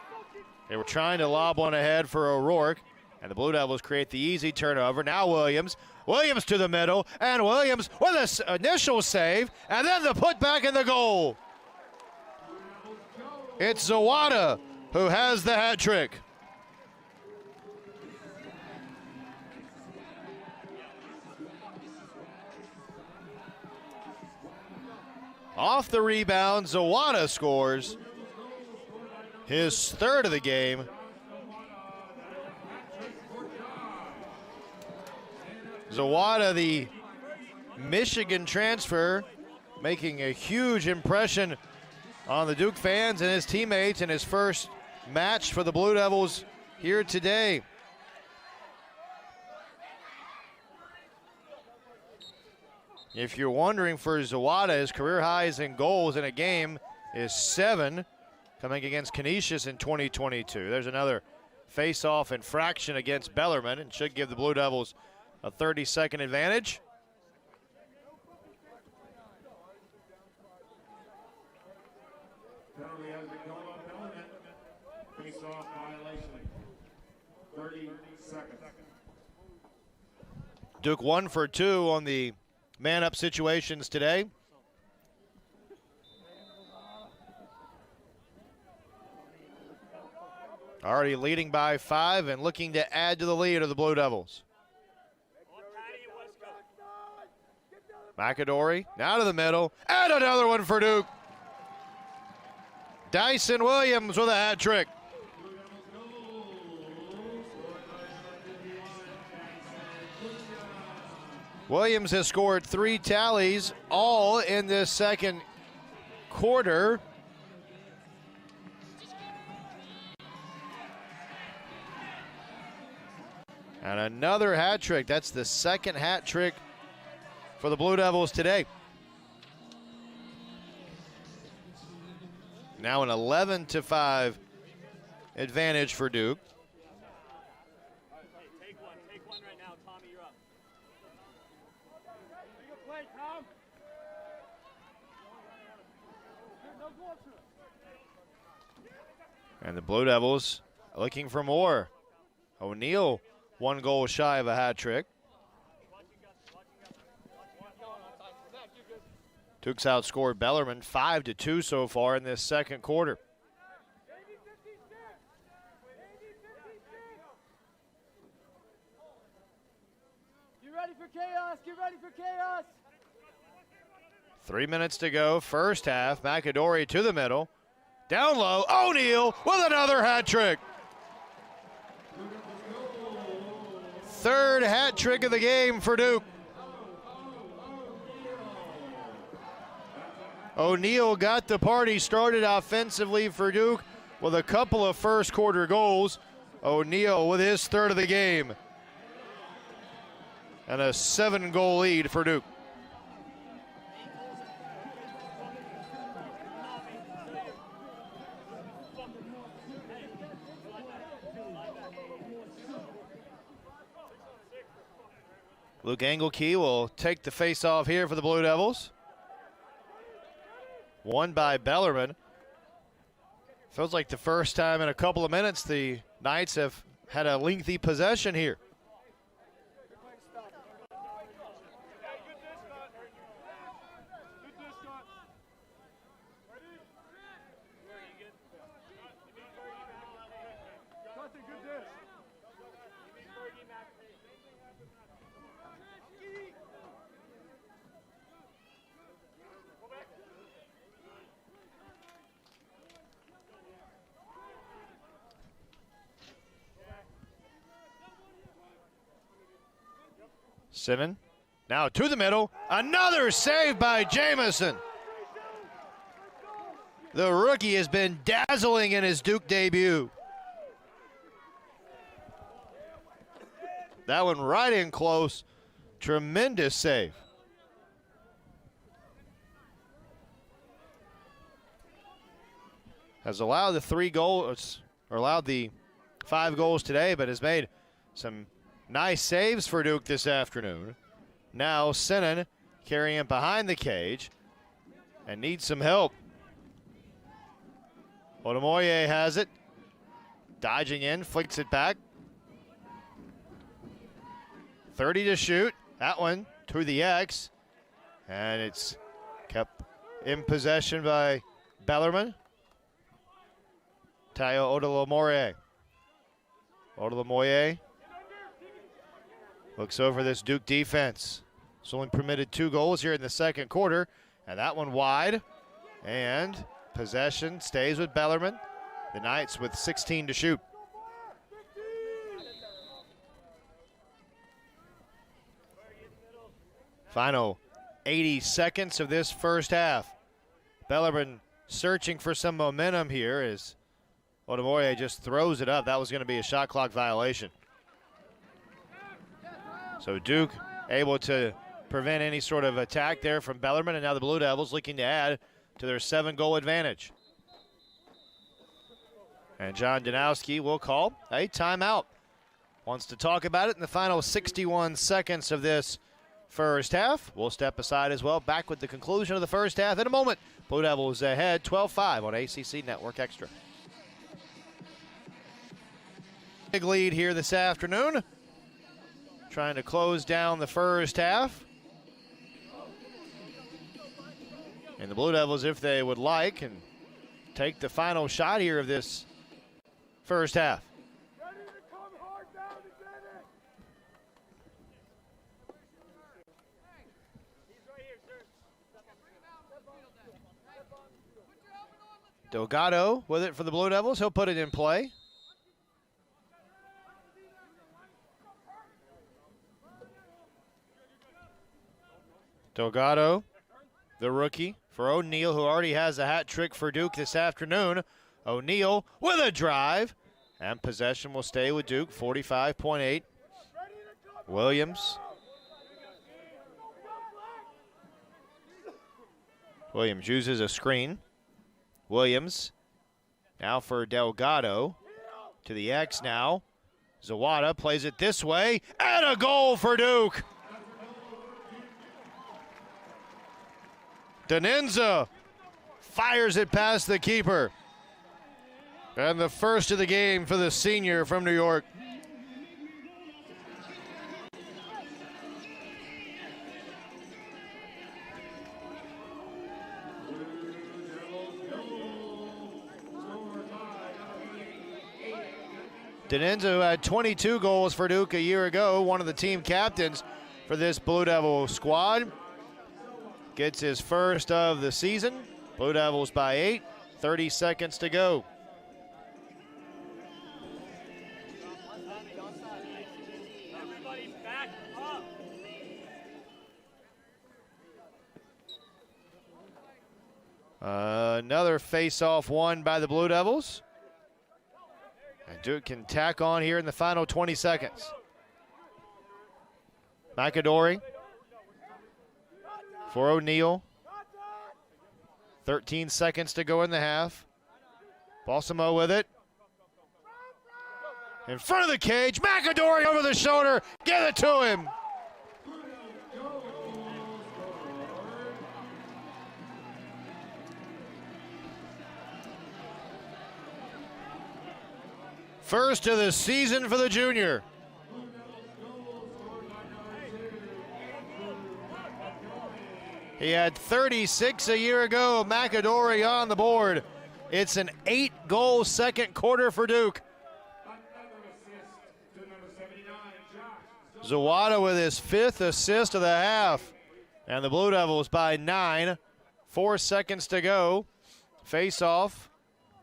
[SPEAKER 1] They were trying to lob one ahead for O'Rourke, and the Blue Devils create the easy turnover. Now Williams. Williams to the middle, and Williams with an initial save, and then the putback in the goal. It's Zawada who has the hat trick. Off the rebound, Zawada scores his third of the game. Zawada, the Michigan transfer, making a huge impression on the Duke fans and his teammates in his first match for the Blue Devils here today. If you're wondering for Zawada, his career highs in goals in a game is 7, coming against Canisius in 2022. There's another face-off infraction against Bellarmine, and should give the Blue Devils a 30-second advantage.
[SPEAKER 4] Penalty has been called on Bellarmine. Face-off violation. 30 seconds.
[SPEAKER 1] Duke 1 for 2 on the man-up situations today. Already leading by 5 and looking to add to the lead of the Blue Devils. McAdory now to the middle, and another one for Duke. Dyson Williams with a hat trick. Williams has scored 3 tallies, all in this second quarter. And another hat trick. That's the second hat trick for the Blue Devils today. Now an 11-5 advantage for Duke.
[SPEAKER 3] Take one right now. Tommy, you're up.
[SPEAKER 1] And the Blue Devils looking for more. O'Neal, 1 goal shy of a hat trick. Duke's outscored Bellarmine 5-2 so far in this second quarter.
[SPEAKER 3] Get ready for chaos. Get ready for chaos.
[SPEAKER 1] 3 minutes to go, first half. McAdory to the middle. Down low, O'Neal with another hat trick. Third hat trick of the game for Duke. O'Neal got the party started offensively for Duke with a couple of first quarter goals. O'Neal with his third of the game. And a 7-goal lead for Duke. Luke Engelkey will take the face-off here for the Blue Devils. Won by Bellarmine. Feels like the first time in a couple of minutes the Knights have had a lengthy possession here. Simon now to the middle. Another save by Jamison. The rookie has been dazzling in his Duke debut. That one right in close. Tremendous save. Has allowed the 3 goals, or allowed the 5 goals today, but has made some nice saves for Duke this afternoon. Now Sinan carrying it behind the cage and needs some help. Odumoye has it. Dodging in, flicks it back. 30 to shoot. That one to the X. And it's kept in possession by Bellarmine. Tayo Odumoye. Odumoye looks over this Duke defense. It's only permitted 2 goals here in the second quarter. And that one wide. And possession stays with Bellarmine. The Knights with 16 to shoot. Final 80 seconds of this first half. Bellarmine searching for some momentum here as Odumoye just throws it up. That was going to be a shot clock violation. So Duke able to prevent any sort of attack there from Bellarmine, and now the Blue Devils looking to add to their 7-goal advantage. And John Danowski will call a timeout. Wants to talk about it in the final 61 seconds of this first half. We'll step aside as well. Back with the conclusion of the first half in a moment. Blue Devils ahead 12-5 on ACC Network Extra. Big lead here this afternoon. Trying to close down the first half. And the Blue Devils, if they would like, can take the final shot here of this first half. Delgado with it for the Blue Devils. He'll put it in play. Delgado, the rookie, for O'Neal, who already has a hat trick for Duke this afternoon. O'Neal with a drive, and possession will stay with Duke, 45.8 Williams. Williams uses a screen. Williams now for Delgado to the X now. Zawada plays it this way, and a goal for Duke. Denenza fires it past the keeper. And the first of the game for the senior from New York. Denenza, who had 22 goals for Duke a year ago, one of the team captains for this Blue Devil squad, gets his first of the season. Blue Devils by 8, 30 seconds to go. Another face-off won by the Blue Devils. And Duke can tack on here in the final 20 seconds. McAdory for O'Neal. 13 seconds to go in the half. Balsamo with it. In front of the cage, McAdory over the shoulder. Give it to him. First of the season for the junior. He had 36 a year ago. McAdory on the board. It's an 8-goal second quarter for Duke. Zawada with his 5th assist of the half. And the Blue Devils by 9. 4 seconds to go. Face-off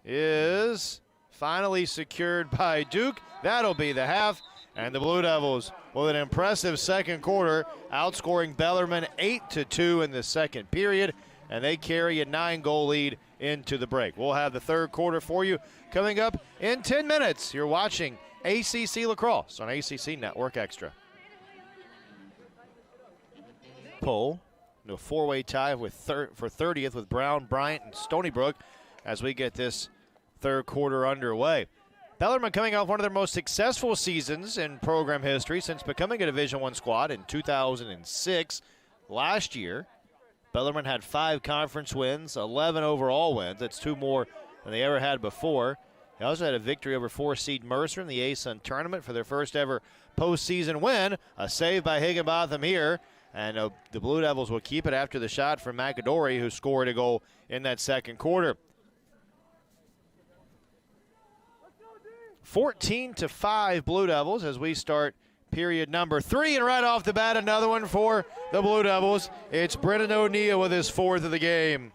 [SPEAKER 1] is finally secured by Duke. That'll be the half. And the Blue Devils with an impressive second quarter, outscoring Bellarmine 8-2 in the second period. And they carry a 9-goal lead into the break. We'll have the third quarter for you coming up in 10 minutes. You're watching ACC Lacrosse on ACC Network Extra. Pull into a 4-way tie for 30th with Brown, Bryant, and Stony Brook as we get this third quarter underway. Bellarmine coming off one of their most successful seasons in program history since becoming a Division I squad in 2006. Last year, Bellarmine had 5 conference wins, 11 overall wins. That's 2 more than they ever had before. They also had a victory over 4-seed Mercer in the ASUN tournament for their first ever postseason win. A save by Higginbotham here. And the Blue Devils will keep it after the shot from McAdory, who scored a goal in that second quarter. 14-5 Blue Devils as we start period number 3. And right off the bat, another one for the Blue Devils. It's Brennan O'Neal with his 4th of the game.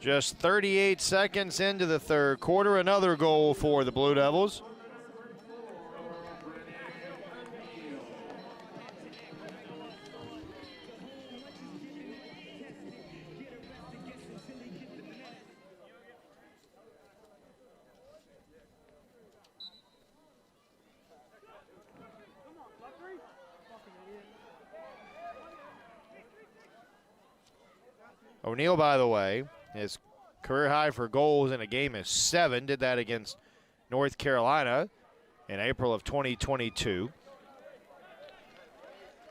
[SPEAKER 1] Just 38 seconds into the third quarter, another goal for the Blue Devils. O'Neal, by the way, his career high for goals in a game is 7. Did that against North Carolina in April of 2022.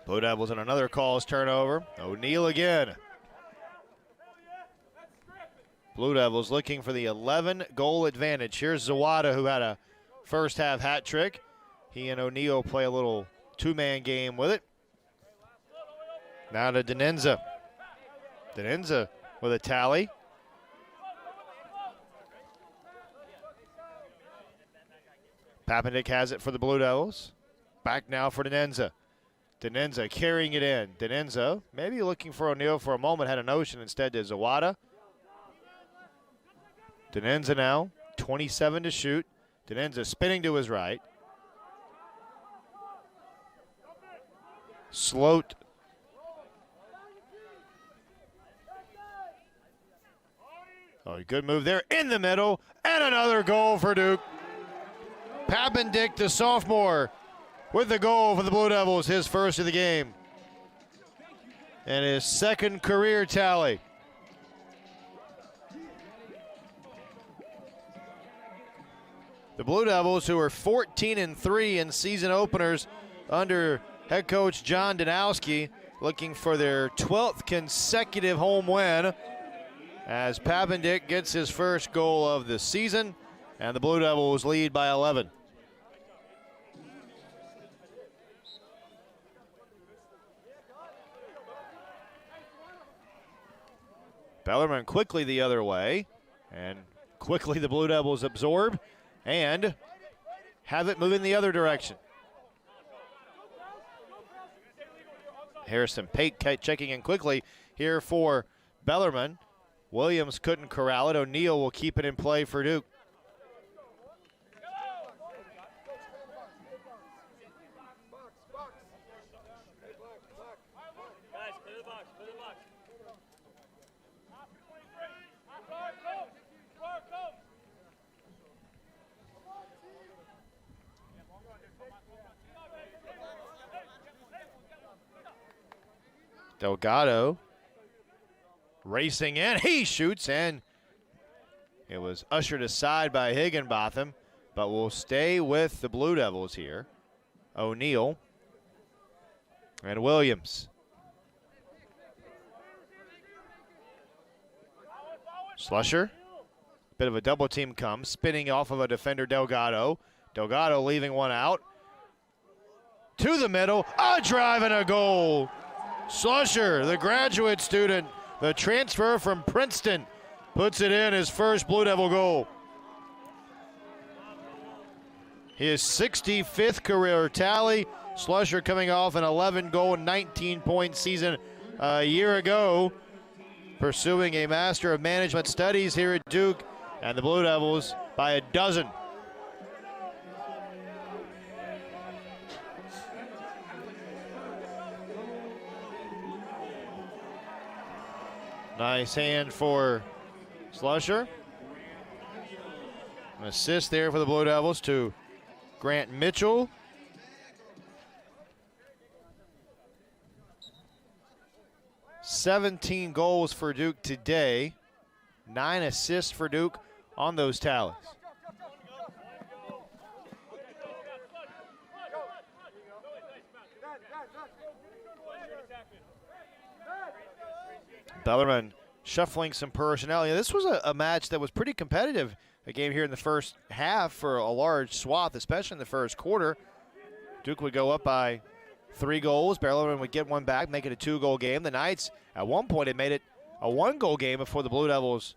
[SPEAKER 1] Blue Devils in another calls turnover. O'Neal again. Blue Devils looking for the 11-goal advantage. Here's Zawada, who had a first-half hat trick. He and O'Neal play a little 2-man game with it. Now to Denenza. Denenza with a tally. Papendick has it for the Blue Devils. Back now for Denenza. Denenza carrying it in. Denenza maybe looking for O'Neal for a moment, had a notion instead to Zawada. Denenza now, 27 to shoot. Denenza spinning to his right. Sloat. Oh, good move there in the middle, and another goal for Duke. Papendick, the sophomore, with the goal for the Blue Devils, his first of the game. And his second career tally. The Blue Devils, who are 14-3 in season openers under head coach John Danowski, looking for their 12th consecutive home win as Papendick gets his first goal of the season, and the Blue Devils lead by 11. Bellarmine quickly the other way, and quickly the Blue Devils absorb and have it moving the other direction. Harrison Pate checking in quickly here for Bellarmine. Williams couldn't corral it. O'Neal will keep it in play for Duke. Delgado racing in, he shoots, and it was ushered aside by Higginbotham, but will stay with the Blue Devils here. O'Neal and Williams. Slusher, bit of a double team comes, spinning off of a defender, Delgado. Delgado leaving one out. To the middle, a drive and a goal. Slusher, the graduate student, the transfer from Princeton, puts it in, his first Blue Devil goal. His 65th career tally. Slusher coming off an 11-goal, 19-point season a year ago, pursuing a Master of Management Studies here at Duke, and the Blue Devils by a dozen. Nice hand for Slusher. An assist there for the Blue Devils to Grant Mitchell. $17 goals for Duke today. 9 assists for Duke on those tallies. Bellarmine shuffling some personnel. Yeah, this was a match that was pretty competitive. A game here in the first half for a large swath, especially in the first quarter. Duke would go up by 3 goals. Bellarmine would get one back, make it a 2-goal game. The Knights, at one point, had made it a 1-goal game before the Blue Devils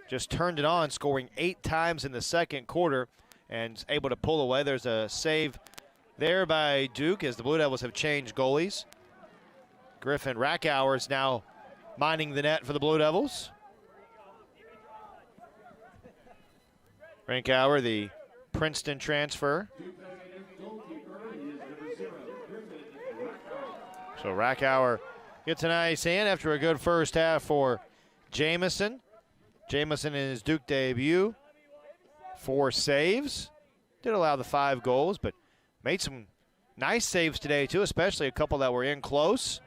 [SPEAKER 1] just turned it on, scoring 8 times in the second quarter and able to pull away. There's a save there by Duke as the Blue Devils have changed goalies. Griffin Rackauer is now minding the net for the Blue Devils. Rackauer, the Princeton transfer. So Rackauer gets a nice hand after a good first half for Jamison. Jamison in his Duke debut, 4 saves. Did allow the 5 goals, but made some nice saves today too, especially a couple that were in close.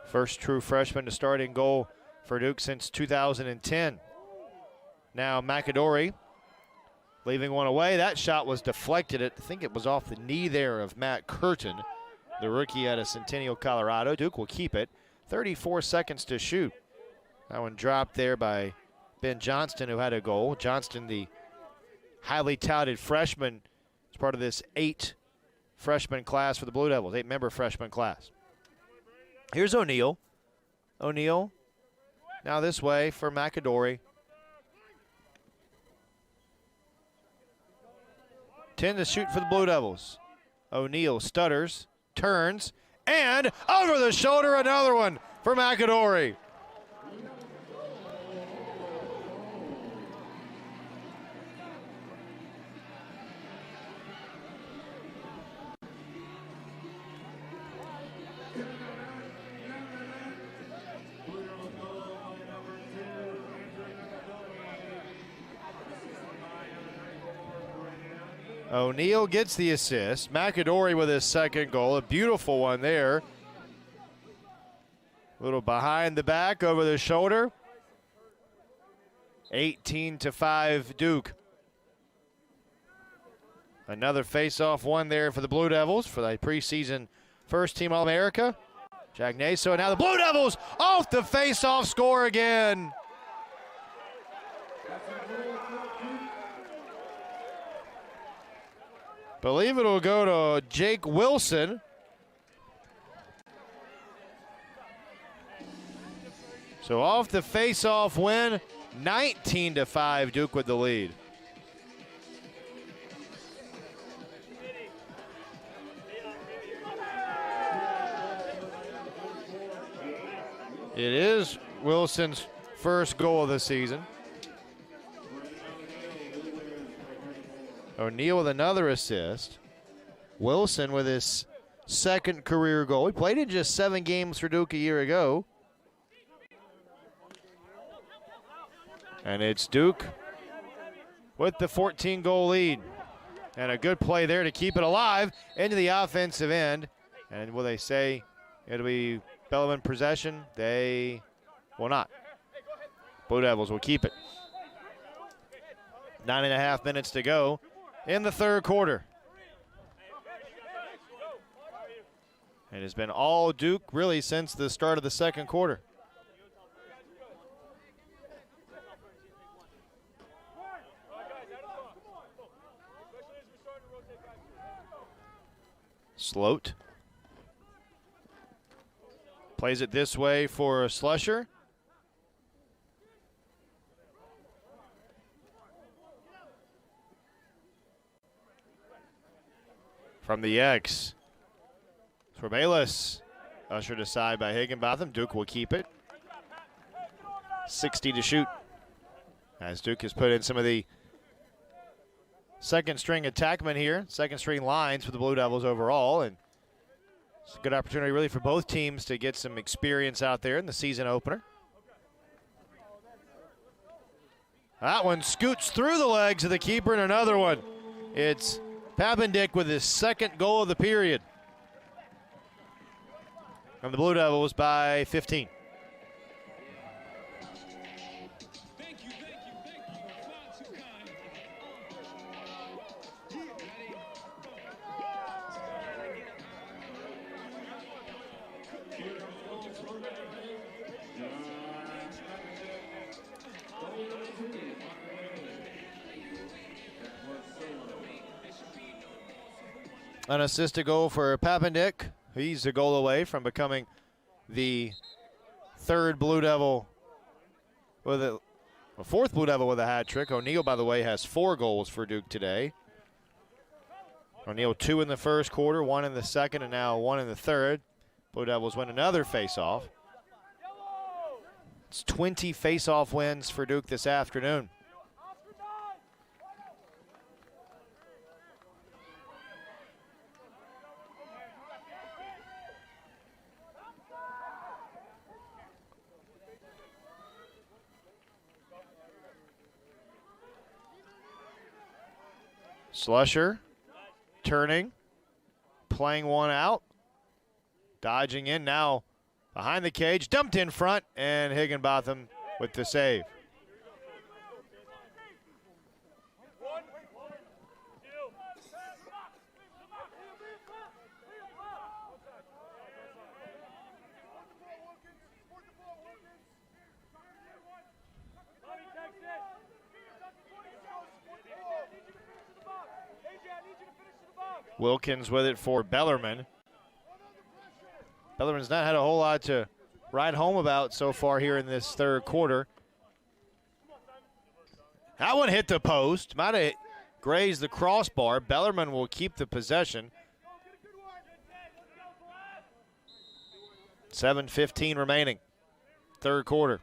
[SPEAKER 1] First true freshman to start in goal for Duke since 2010. Now McAdory leaving one away. That shot was deflected. I think it was off the knee there of Matt Curtin, the rookie out of Centennial, Colorado. Duke will keep it. 34 seconds to shoot. That one dropped there by Ben Johnston, who had a goal. Johnston, the highly touted freshman, is part of this 8 freshman class for the Blue Devils, 8-member freshman class. Here's O'Neal. O'Neal now this way for McAdory. 10 to shoot for the Blue Devils. O'Neal stutters, turns, and over the shoulder, another one for McAdory. O'Neal gets the assist. McAdory with his second goal. A beautiful one there. A little behind the back, over the shoulder. 18-5 Duke. Another face-off one there for the Blue Devils for the preseason first team All-America. Jack Naso, and now the Blue Devils off the face-off score again. Believe it'll go to Jake Wilson. So off the face-off win, 19-5 Duke with the lead. It is Wilson's first goal of the season. O'Neal with another assist. Wilson with his second career goal. He played in just 7 games for Duke a year ago. And it's Duke with the 14-goal lead. And a good play there to keep it alive into the offensive end. And will they say it'll be Bellarmine possession? They will not. Blue Devils will keep it. 9.5 minutes to go in the third quarter. It has been all Duke really since the start of the second quarter. Sloat plays it this way for Slusher. From the X, for Bayless. Ushered aside by Higginbotham. Duke will keep it. 60 to shoot. As Duke has put in some of the second string attackmen here, second string lines for the Blue Devils overall, and it's a good opportunity really for both teams to get some experience out there in the season opener. That one scoots through the legs of the keeper, and another one. It's Papendick with his second goal of the period. And the Blue Devils by 15. An assisted goal for Papendick. He's a goal away from becoming the third Blue Devil with a fourth Blue Devil with a hat trick. O'Neal, by the way, has 4 goals for Duke today. O'Neal 2 in the first quarter, 1 in the second, and now 1 in the third. Blue Devils win another face-off. It's 20 face-off wins for Duke this afternoon. Slusher turning, playing one out, dodging in now behind the cage, dumped in front, and Higginbotham with the save. Wilkins with it for Bellarmine. Bellarmine's not had a whole lot to write home about so far here in this third quarter. That one hit the post. Might have grazed the crossbar. Bellarmine will keep the possession. 7:15 remaining. Third quarter.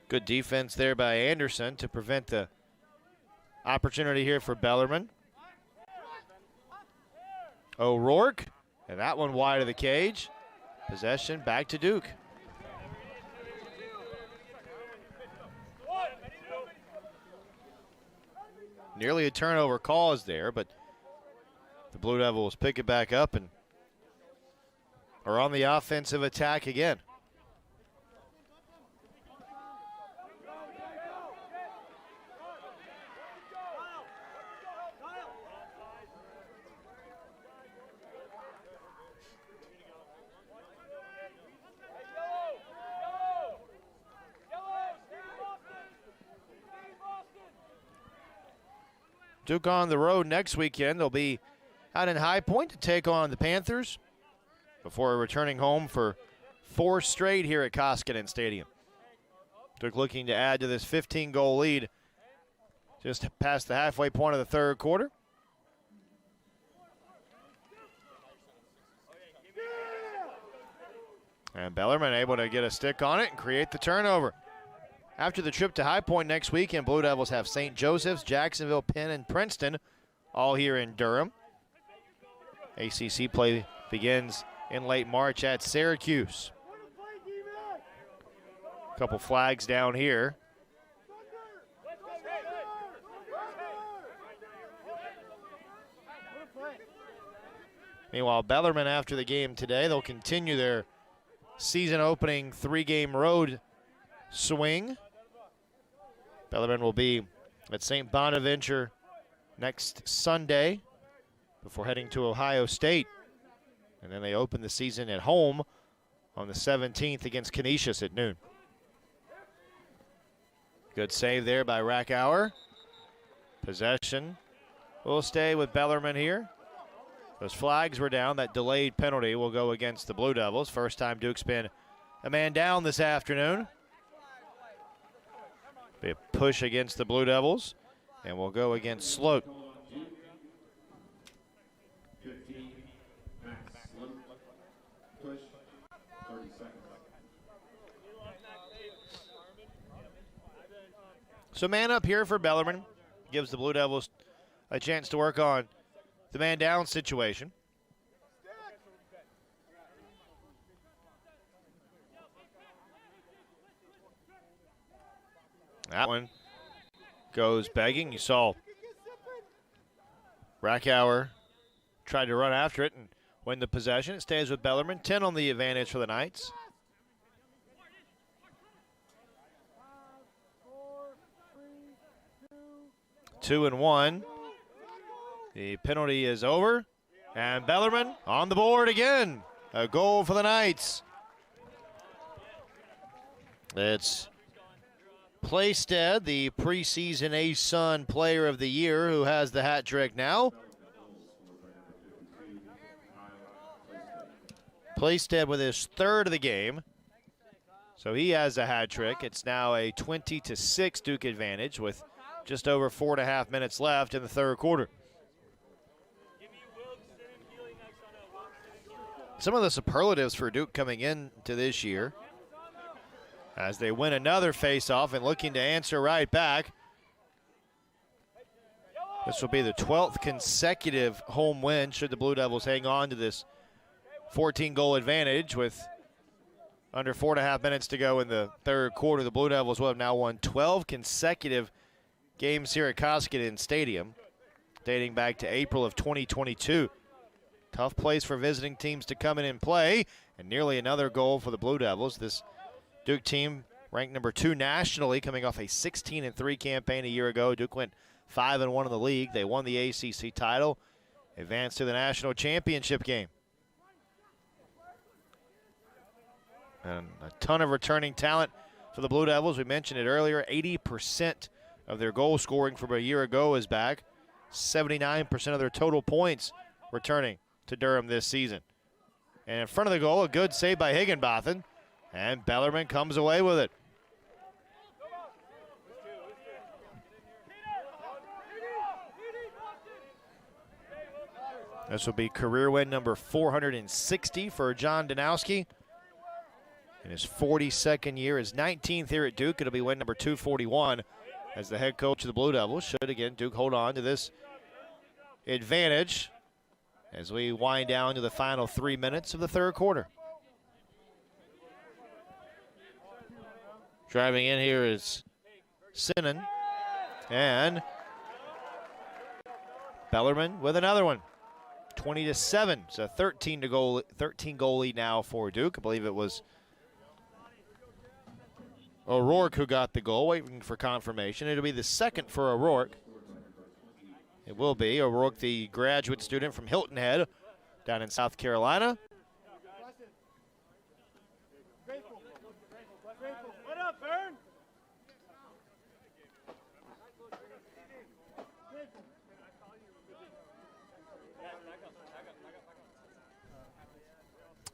[SPEAKER 1] Good defense there by Anderson to prevent the opportunity here for Bellarmine. O'Rourke, and that one wide of the cage. Possession back to Duke. Nearly a turnover cause there, but the Blue Devils pick it back up and are on the offensive attack again. Duke on the road next weekend. They'll be out in High Point to take on the Panthers before returning home for 4 straight here at Koskinen Stadium. Duke looking to add to this 15-goal lead just past the halfway point of the third quarter. And Bellarmine able to get a stick on it and create the turnover. After the trip to High Point next weekend, Blue Devils have St. Joseph's, Jacksonville, Penn, and Princeton, all here in Durham. ACC play begins in late March at Syracuse. A couple flags down here. Meanwhile, Bellarmine after the game today, they'll continue their season opening 3-game road swing. Bellarmine will be at St. Bonaventure next Sunday before heading to Ohio State. And then they open the season at home on the 17th against Canisius at noon. Good save there by Rackauer. Possession will stay with Bellarmine here. Those flags were down. That delayed penalty will go against the Blue Devils. First time Duke's been a man down this afternoon. Be a push against the Blue Devils, and we'll go against Sloat.
[SPEAKER 4] 15, max. Push, 30 seconds.
[SPEAKER 1] So man up here for Bellarmine. Gives the Blue Devils a chance to work on the man down situation. That one goes begging. You saw Rackauer tried to run after it and win the possession. It stays with Bellarmine. 10 on the advantage for the Knights. 2-1. The penalty is over. And Bellarmine on the board again. A goal for the Knights. It's Playstead, the preseason A-Sun Player of the Year, who has the hat trick now. Playstead with his third of the game. So he has a hat trick. It's now a 20-6 Duke advantage with just over 4.5 minutes left in the third quarter. Some of the superlatives for Duke coming into this year as they win another face-off and looking to answer right back. This will be the 12th consecutive home win should the Blue Devils hang on to this 14-goal advantage with under 4.5 minutes to go in the third quarter. The Blue Devils will have now won 12 consecutive games here at Koskinen Stadium, dating back to April of 2022. Tough place for visiting teams to come in and play, and nearly another goal for the Blue Devils. This Duke team ranked number 2 nationally, coming off a 16-3 campaign a year ago. Duke went 5-1 in the league. They won the ACC title, advanced to the national championship game. And a ton of returning talent for the Blue Devils. We mentioned it earlier, 80% of their goal scoring from a year ago is back. 79% of their total points returning to Durham this season. And in front of the goal, a good save by Higginbotham. And Bellarmine comes away with it. This will be career win number 460 for John Danowski. In his 42nd year, his 19th here at Duke, it'll be win number 241 as the head coach of the Blue Devils. Should, again, Duke hold on to this advantage as we wind down to the final 3 minutes of the third quarter. Driving in here is Sinan, and Bellarmine with another one. 20-7. So 13 goal lead now for Duke. I believe it was O'Rourke who got the goal, waiting for confirmation. It'll be the second for O'Rourke. It will be O'Rourke, the graduate student from Hilton Head down in South Carolina.
[SPEAKER 3] What up, Vern?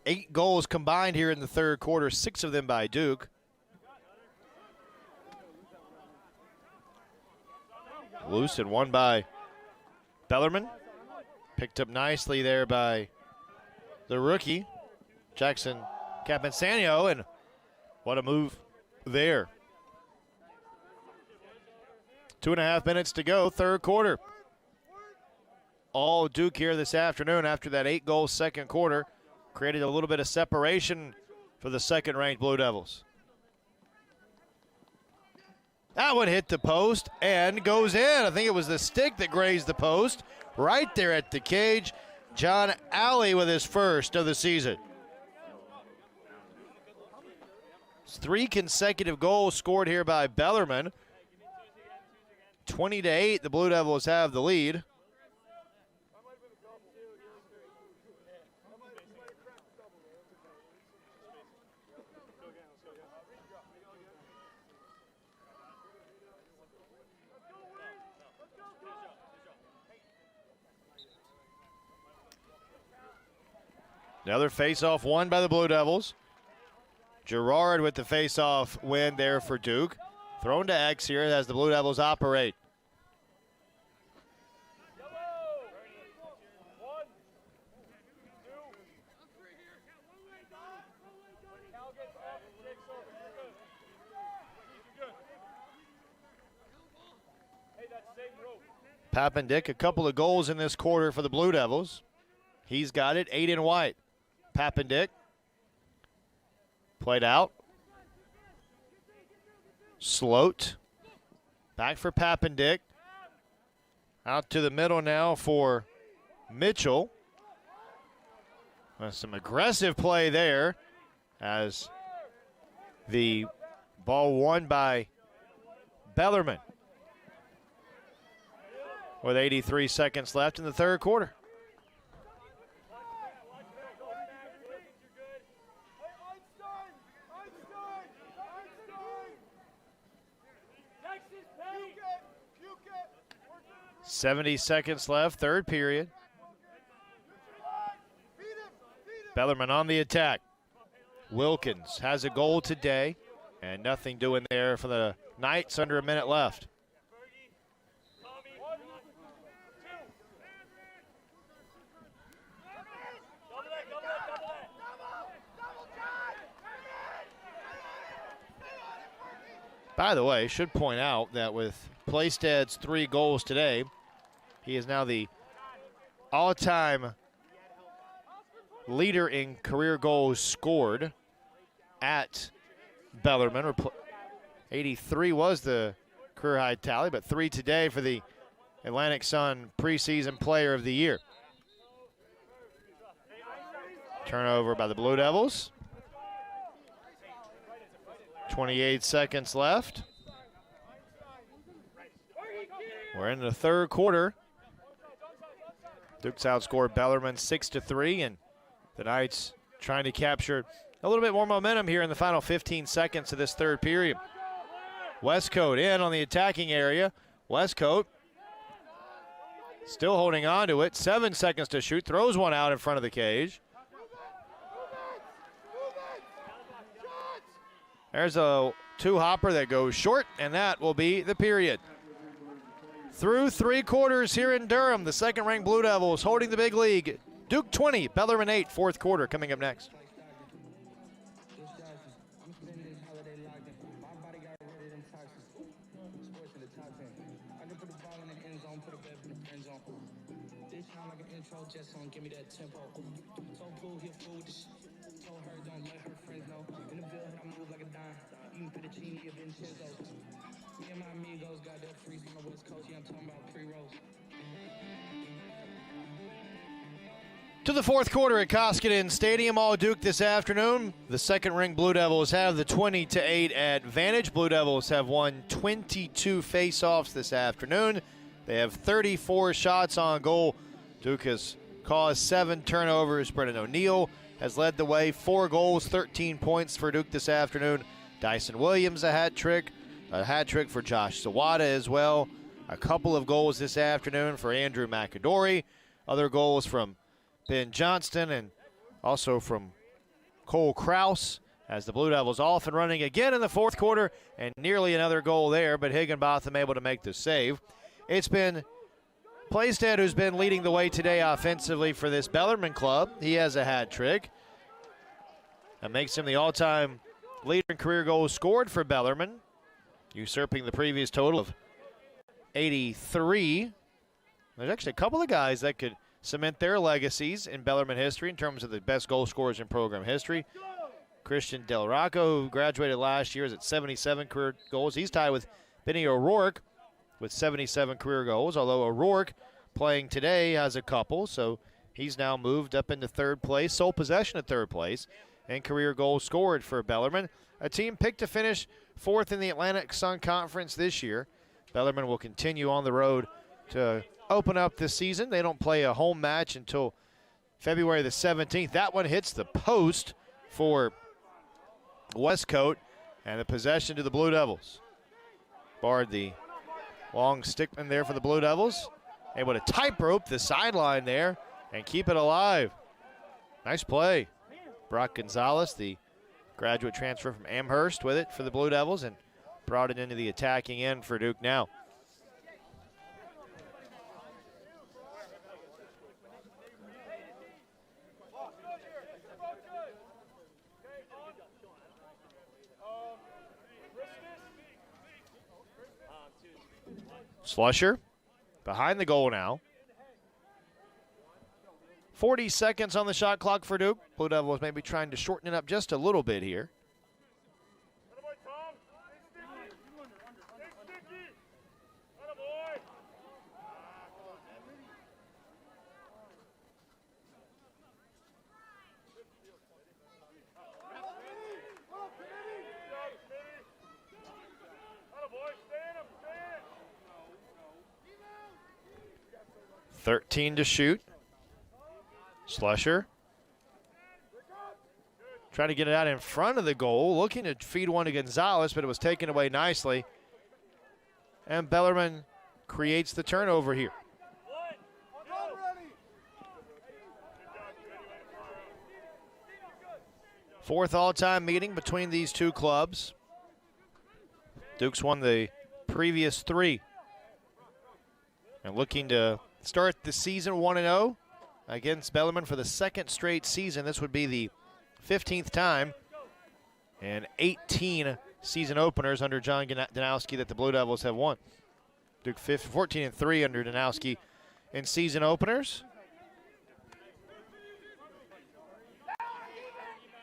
[SPEAKER 1] 8 goals combined here in the third quarter, 6 of them by Duke. Loose and one by Bellarmine. Picked up nicely there by the rookie, Jackson Campinsanio, and what a move there. 2.5 minutes to go, third quarter. All Duke here this afternoon after that 8-goal second quarter. Created a little bit of separation for the second-ranked Blue Devils. That one hit the post and goes in. I think it was the stick that grazed the post right there at the cage. John Alley with his first of the season. It's 3 consecutive goals scored here by Bellarmine. 20-8, the Blue Devils have the lead. Another face-off won by the Blue Devils. Gerard with the face-off win there for Duke. Thrown to X here as the Blue Devils operate. Pappendick, a couple of goals in this quarter for the Blue Devils. He's got it, 8 in white. Pappendick played out. Sloat back for Pappendick. Out to the middle now for Mitchell. Some aggressive play there as the ball won by Bellarmine with 83 seconds left in the third quarter. .70 seconds left, third period. Bellarmine on the attack. Wilkins has a goal today, and nothing doing there for the Knights under a minute left. By the way, should point out that with Plaisted's 3 goals today, he is now the all-time leader in career goals scored at Bellarmine. 83 was the career high tally, but 3 today for the Atlantic Sun preseason player of the year. Turnover by the Blue Devils. 28 seconds left. We're in the third quarter. Duke's outscored Bellarmine 6-3, and the Knights trying to capture a little bit more momentum here in the final 15 seconds of this third period. Westcote in on the attacking area. Westcote still holding on to it. 7 seconds to shoot. Throws one out in front of the cage. There's a 2-hopper that goes short, and that will be the period. Through 3 quarters here in Durham, the second-ranked Blue Devils holding the big league. Duke 20, Bellarmine 8, fourth quarter coming up next.
[SPEAKER 5] Me and my amigos got that freeze on the West Coast, yeah, I'm talking about pre-rolls.
[SPEAKER 1] To the fourth quarter at Koskinen Stadium, all Duke this afternoon. The second ring Blue Devils have the 20-8 advantage. Blue Devils have won 22 face-offs this afternoon. They have 34 shots on goal. Duke has caused 7 turnovers. Brennan O'Neill has led the way, 4 goals, 13 points for Duke this afternoon. Dyson Williams a hat trick for Josh Sawada as well. A couple of goals this afternoon for Andrew McAdory. Other goals from Ben Johnston and also from Cole Kraus as the Blue Devils off and running again in the fourth quarter, and nearly another goal there, but Higginbotham able to make the save. It's been Playstead who's been leading the way today offensively for this Bellarmine club. He has a hat trick. That makes him the all-time leader in career goals scored for Bellarmine, usurping the previous total of 83. There's actually a couple of guys that could cement their legacies in Bellarmine history in terms of the best goal scorers in program history. Christian Del Rocco, who graduated last year, is at 77 career goals. He's tied with Benny O'Rourke with 77 career goals, although O'Rourke playing today has a couple, so he's now moved up into third place, sole possession of third place, and career goals scored for Bellarmine. A team picked to finish fourth in the Atlantic Sun Conference this year. Bellarmine will continue on the road to open up this season. They don't play a home match until February the 17th. That one hits the post for Westcote, and the possession to the Blue Devils. Bard, the long stickman there for the Blue Devils, able to tight rope the sideline there and keep it alive. Nice play. Brock Gonzalez, the graduate transfer from Amherst, with it for the Blue Devils and brought it into the attacking end for Duke now. Slusher behind the goal now. 40 seconds on the shot clock for Duke. Blue Devils maybe trying to shorten it up just a little bit here. .13 to shoot. Slusher trying to get it out in front of the goal, looking to feed one to Gonzalez, but it was taken away nicely. And Bellarmine creates the turnover here. Fourth all-time meeting between these two clubs. Duke's won the previous 3. And looking to start the season 1-0 against Bellarmine for the second straight season. This would be the 15th time and 18 season openers under John Danowski that the Blue Devils have won. Duke 14-3 under Danowski in season openers.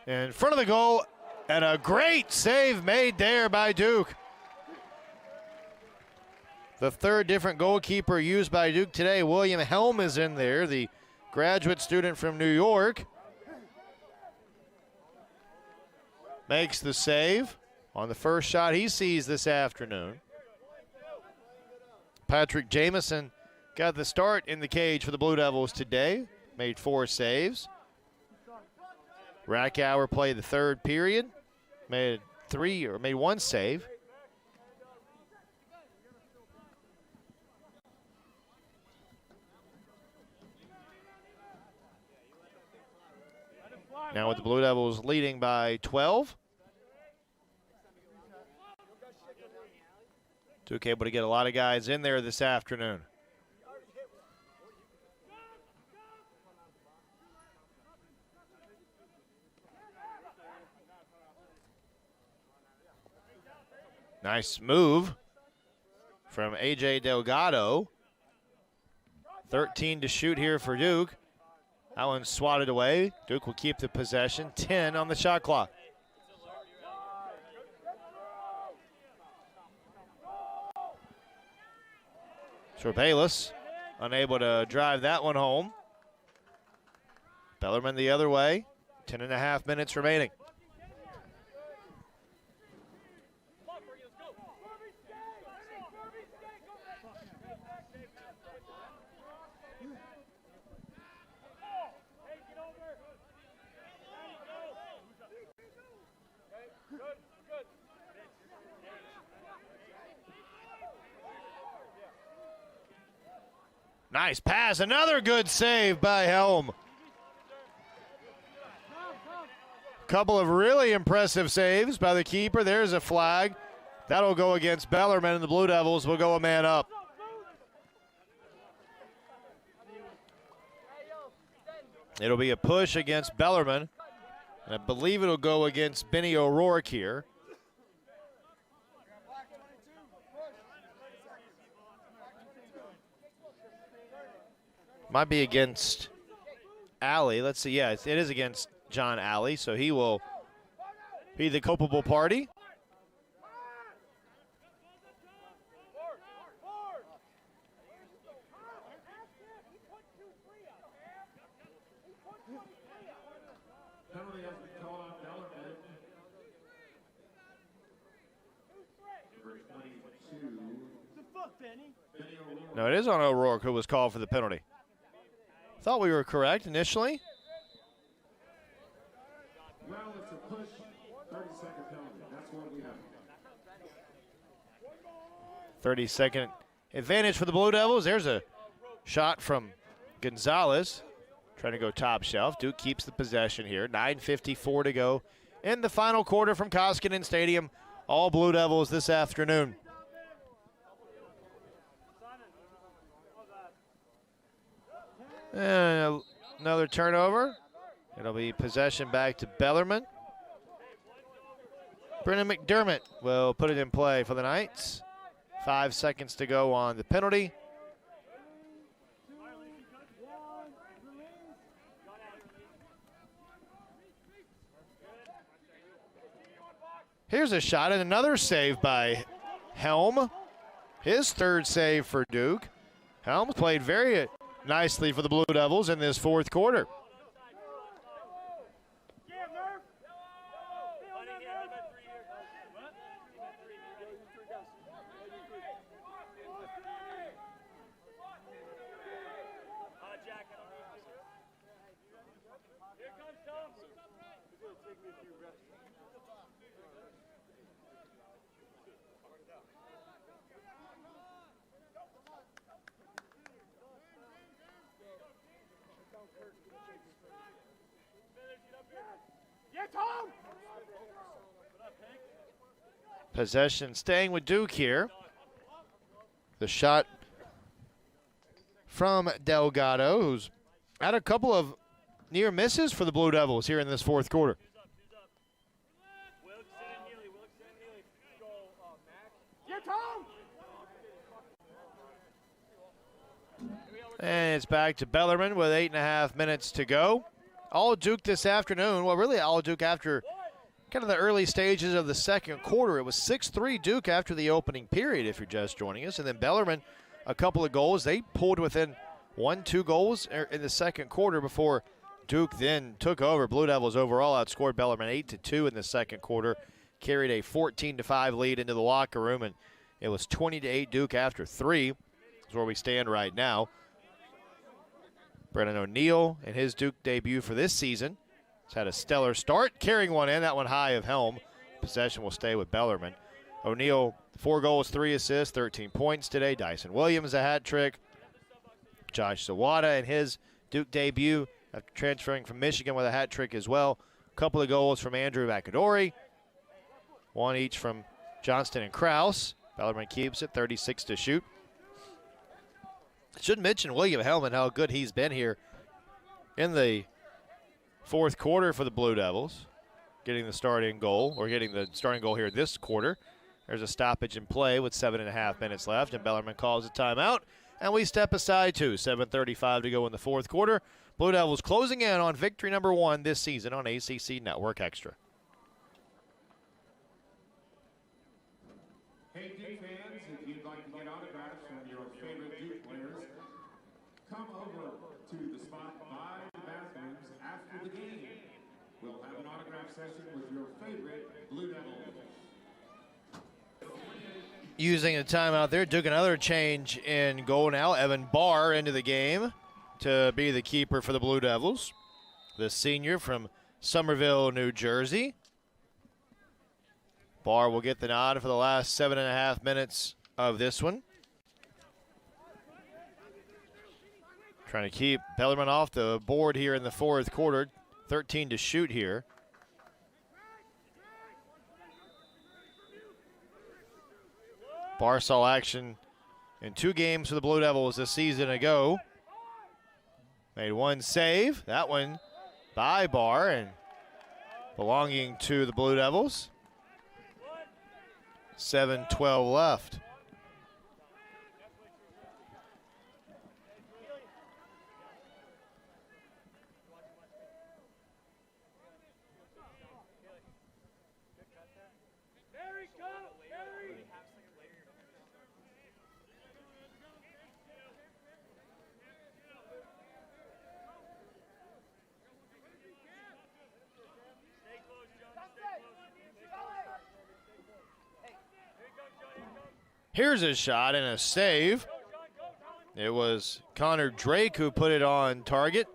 [SPEAKER 1] In front of the goal, and a great save made there by Duke. The third different goalkeeper used by Duke today. William Helm is in there, the graduate student from New York. Makes the save on the first shot he sees this afternoon. Patrick Jamison got the start in the cage for the Blue Devils today. Made 4 saves. Rackauer played the third period. Made 1 save. Now with the Blue Devils leading by 12. Duke able to get a lot of guys in there this afternoon. Nice move from A.J. Delgado. 13 to shoot here for Duke. That one swatted away. Duke will keep the possession. 10 on the shot clock. Bayless unable to drive that one home. Bellarmine the other way. 10.5 minutes remaining. Nice pass, another good save by Helm. Couple of really impressive saves by the keeper. There's a flag. That'll go against Bellarmine, and the Blue Devils will go a man up. It'll be a push against Bellarmine, and I believe it'll go against Benny O'Rourke here. Might be against Alley. Let's see. Yeah, it is against John Alley, so he will be the culpable party.
[SPEAKER 4] Penalty has been called on Bellarmine. Number 22. Benny O'Rourke.
[SPEAKER 1] No, it is on O'Rourke who was called for the penalty. Thought we were correct initially.
[SPEAKER 4] Well, it's a push, 30-second penalty. That's what we have.
[SPEAKER 1] 30-second advantage for the Blue Devils. There's a shot from Gonzalez, trying to go top shelf. Duke keeps the possession here. 9:54 to go in the final quarter from Koskinen Stadium. All Blue Devils this afternoon. And another turnover. It'll be possession back to Bellarmine. Brennan McDermott will put it in play for the Knights. 5 seconds to go on the penalty. Here's a shot and another save by Helm. His third save for Duke. Helm played very nicely for the Blue Devils in this fourth quarter. Possession staying with Duke here. The shot from Delgado, who's had a couple of near misses for the Blue Devils here in this fourth quarter. And it's back to Bellarmine with 8.5 minutes to go. All Duke this afternoon. Well, really all Duke after kind of the early stages of the second quarter. It was 6-3 Duke after the opening period, if you're just joining us. And then Bellarmine, a couple of goals. They pulled within 1-2 goals in the second quarter before Duke then took over. Blue Devils overall outscored Bellarmine 8-2 in the second quarter, carried a 14-5 lead into the locker room, and it was 20-8 Duke after 3. That's where we stand right now. Brennan O'Neill in his Duke debut for this season has had a stellar start, carrying one in, that one high of Helm. Possession will stay with Bellarmine. O'Neill, 4 goals, 3 assists, 13 points today. Dyson Williams, a hat trick. Josh Sawada in his Duke debut after transferring from Michigan with a hat trick as well. A couple of goals from Andrew Vacadori. 1 each from Johnston and Krause. Bellarmine keeps it, 36 to shoot. Should mention William Helm and how good he's been here in the fourth quarter for the Blue Devils, getting the starting goal here this quarter. There's a stoppage in play with 7.5 minutes left, and Bellarmine calls a timeout, and we step aside too. 7:35 to go in the fourth quarter. Blue Devils closing in on victory number 1 this season on ACC Network Extra.
[SPEAKER 4] Hey, Duke fans, if you'd like to get autographs from your favorite Duke players, come over to the spot by the bathrooms after the game. We'll have an autograph session with your favorite Blue Devil.
[SPEAKER 1] Using a timeout there, Duke another change in goal now. Evan Barr into the game to be the keeper for the Blue Devils. The senior from Somerville, New Jersey. Barr will get the nod for the last 7.5 minutes of this one. Trying to keep Bellarmine off the board here in the fourth quarter. 13 to shoot here. Barr saw action in 2 games for the Blue Devils a season ago. Made one save. That one by Barr and belonging to the Blue Devils. 7:12 left. Here's a shot and a save. It was Connor Drake who put it on target,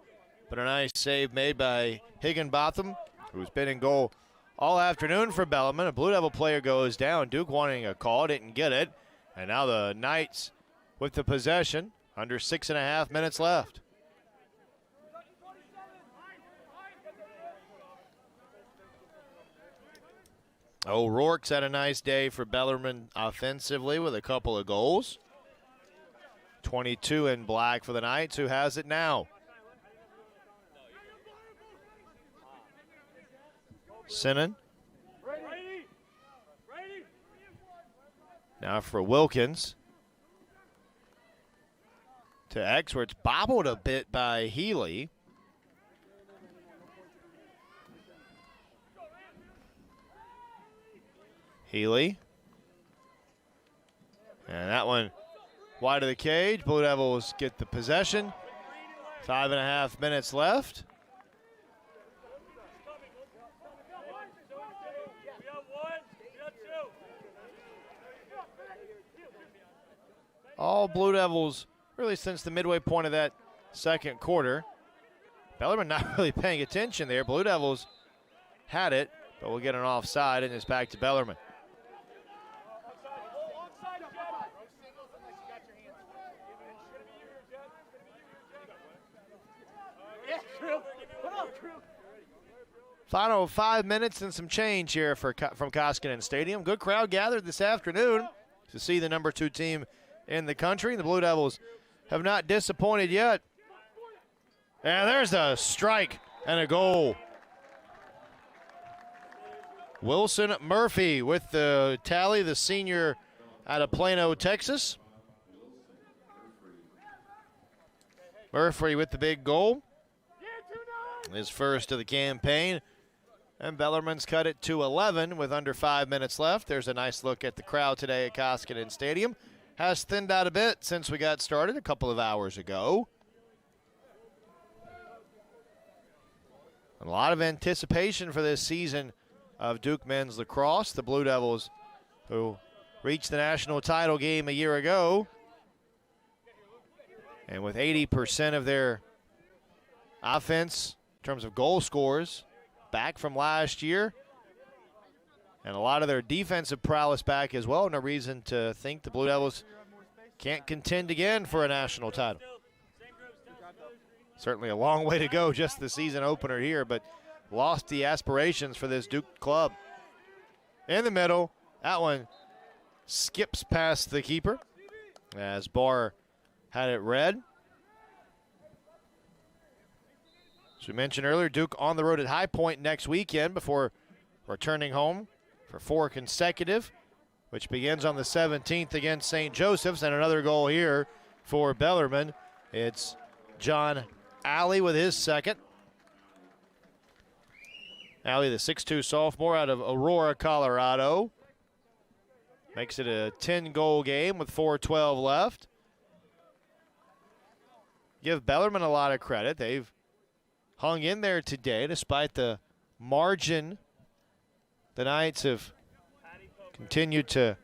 [SPEAKER 1] but a nice save made by Higginbotham, who's been in goal all afternoon for Bellarmine. A Blue Devil player goes down. Duke wanting a call, didn't get it. And now the Knights with the possession, under 6.5 minutes left. O'Rourke's had a nice day for Bellarmine offensively with a couple of goals. 22 in black for the Knights, who has it now. Sinan. Now for Wilkins. To X, where it's bobbled a bit by Healy. Healy. And that one wide of the cage. Blue Devils get the possession. 5.5 minutes left. All Blue Devils really since the midway point of that second quarter. Bellarmine not really paying attention there. Blue Devils had it, but we'll get an offside, and it's back to Bellarmine. Final 5 minutes and some change here from Koskinen Stadium. Good crowd gathered this afternoon to see the number 2 team in the country. The Blue Devils have not disappointed yet. And there's a strike and a goal. Wilson Murphy with the tally, the senior out of Plano, Texas. Murphy with the big goal. His first of the campaign. And Bellarmine's cut it to 11 with under 5 minutes left. There's a nice look at the crowd today at Koskinen Stadium. Has thinned out a bit since we got started a couple of hours ago. A lot of anticipation for this season of Duke men's lacrosse. The Blue Devils, who reached the national title game a year ago, and with 80% of their offense in terms of goal scores back from last year, and a lot of their defensive prowess back as well. No reason to think the Blue Devils can't contend again for a national title. Certainly a long way to go, just the season opener here, but lost the aspirations for this Duke club. In the middle, that one skips past the keeper as Barr had it read. As we mentioned earlier, Duke on the road at High Point next weekend before returning home for 4 consecutive, which begins on the 17th against St. Joseph's. And another goal here for Bellarmine. It's John Alley with his second. Alley, the 6'2 sophomore out of Aurora, Colorado. Makes it a 10-goal game with 4:12 left. Give Bellarmine a lot of credit. They've hung in there today despite the margin. The Knights have continued to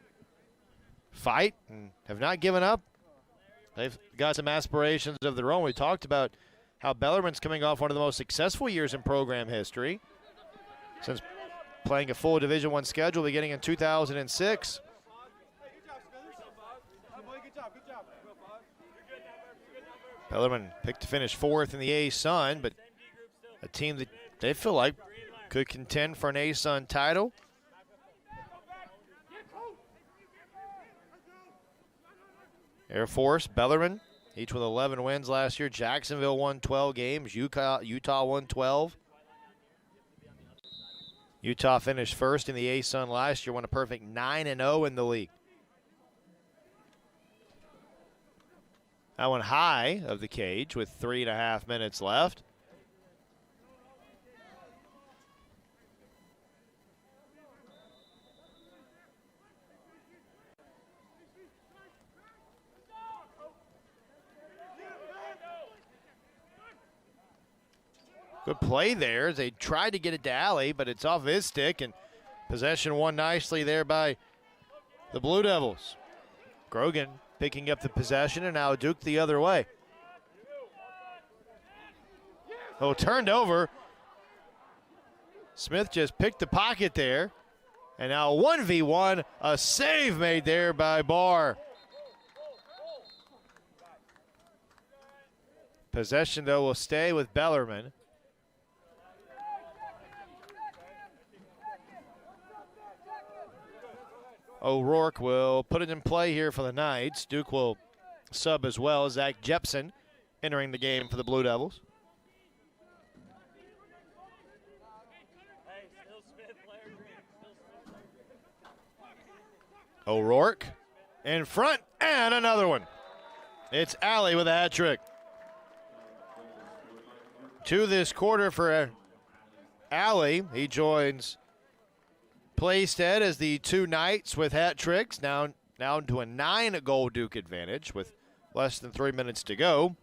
[SPEAKER 1] fight and have not given up. They've got some aspirations of their own. We talked about how Bellarmine's coming off one of the most successful years in program history since playing a full Division I schedule beginning in 2006. Bellarmine picked to finish 4th in the A-Sun, but a team that they feel like could contend for an A-Sun title. Air Force, Bellarmine, each with 11 wins last year. Jacksonville won 12 games. Utah won 12. Utah finished first in the A-Sun last year, won a perfect 9-0 in the league. That one high of the cage with 3.5 minutes left. Good play there as they tried to get it to Alley, but it's off his stick, and possession won nicely there by the Blue Devils. Grogan picking up the possession, and now Duke the other way. Oh, turned over. Smith just picked the pocket there, and now 1v1, a save made there by Barr. Possession, though, will stay with Bellarmine. O'Rourke will put it in play here for the Knights. Duke will sub as well. Zach Jepson entering the game for the Blue Devils. O'Rourke in front, and another one. It's Alley with a hat trick. 2 this quarter for Alley. He joins Playstead as the 2 Knights with hat tricks, now to a 9-goal Duke advantage with less than 3 minutes to go.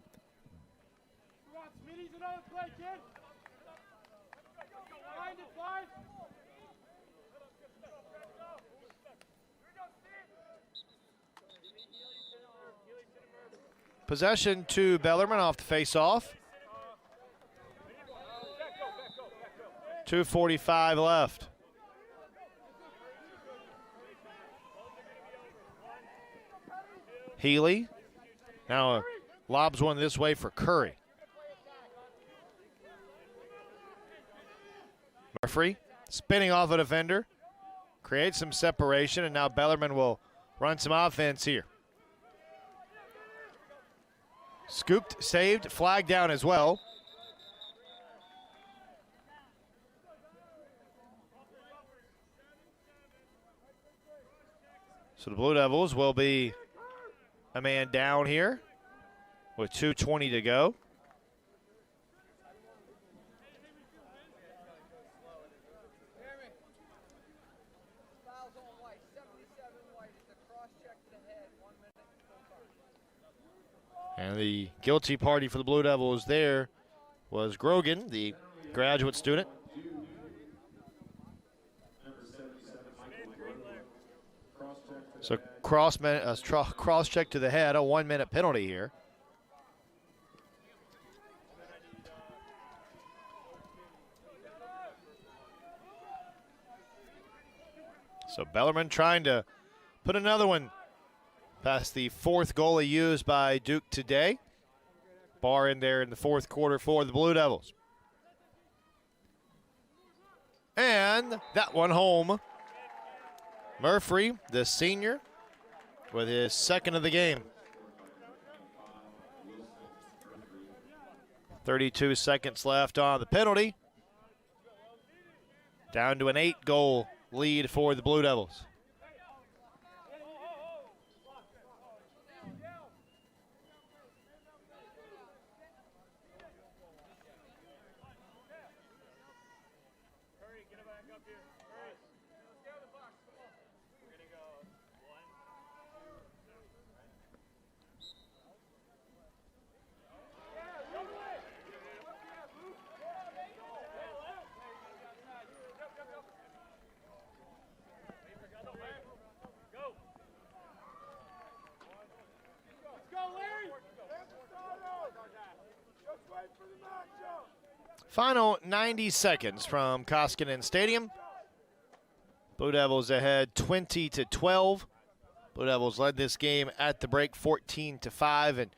[SPEAKER 1] Possession to Bellarmine off the face-off. 2:45 left. Healy now lobs one this way for Curry. Murphy spinning off a defender, creates some separation, and now Bellarmine will run some offense here. Scooped, saved, flagged down as well. So the Blue Devils will be a man down here with 2:20 to go. And the guilty party for the Blue Devils there was Grogan, the graduate student. So cross check to the head, a 1-minute penalty here. So Bellarmine trying to put another one past the 4th goalie used by Duke today. Barr in there in the 4th quarter for the Blue Devils. And that one home. Murphy, the senior, with his 2nd of the game. 32 seconds left on the penalty. Down to an 8-goal lead for the Blue Devils. Final 90 seconds from Koskinen Stadium. Blue Devils ahead 20-12. Blue Devils led this game at the break 14-5 and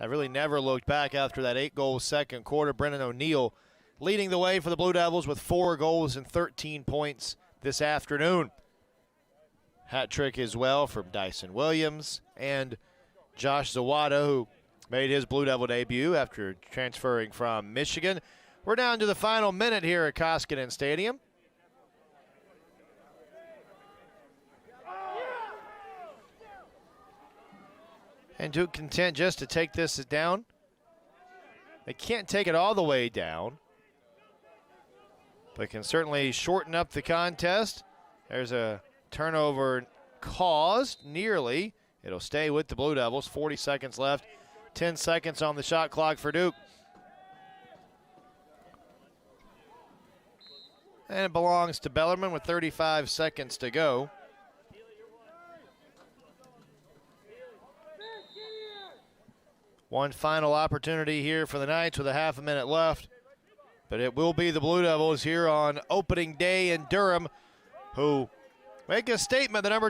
[SPEAKER 1] have really never looked back after that 8-goal second quarter. Brennan O'Neill leading the way for the Blue Devils with 4 goals and 13 points this afternoon. Hat trick as well from Dyson Williams and Josh Zawada, who made his Blue Devil debut after transferring from Michigan. We're down to the final minute here at Koskinen Stadium. And Duke content just to take this down. They can't take it all the way down, but can certainly shorten up the contest. There's a turnover caused, nearly. It'll stay with the Blue Devils. 40 seconds left. 10 seconds on the shot clock for Duke. And it belongs to Bellarmine with 35 seconds to go. One final opportunity here for the Knights with a half a minute left. But it will be the Blue Devils here on opening day in Durham who make a statement. The number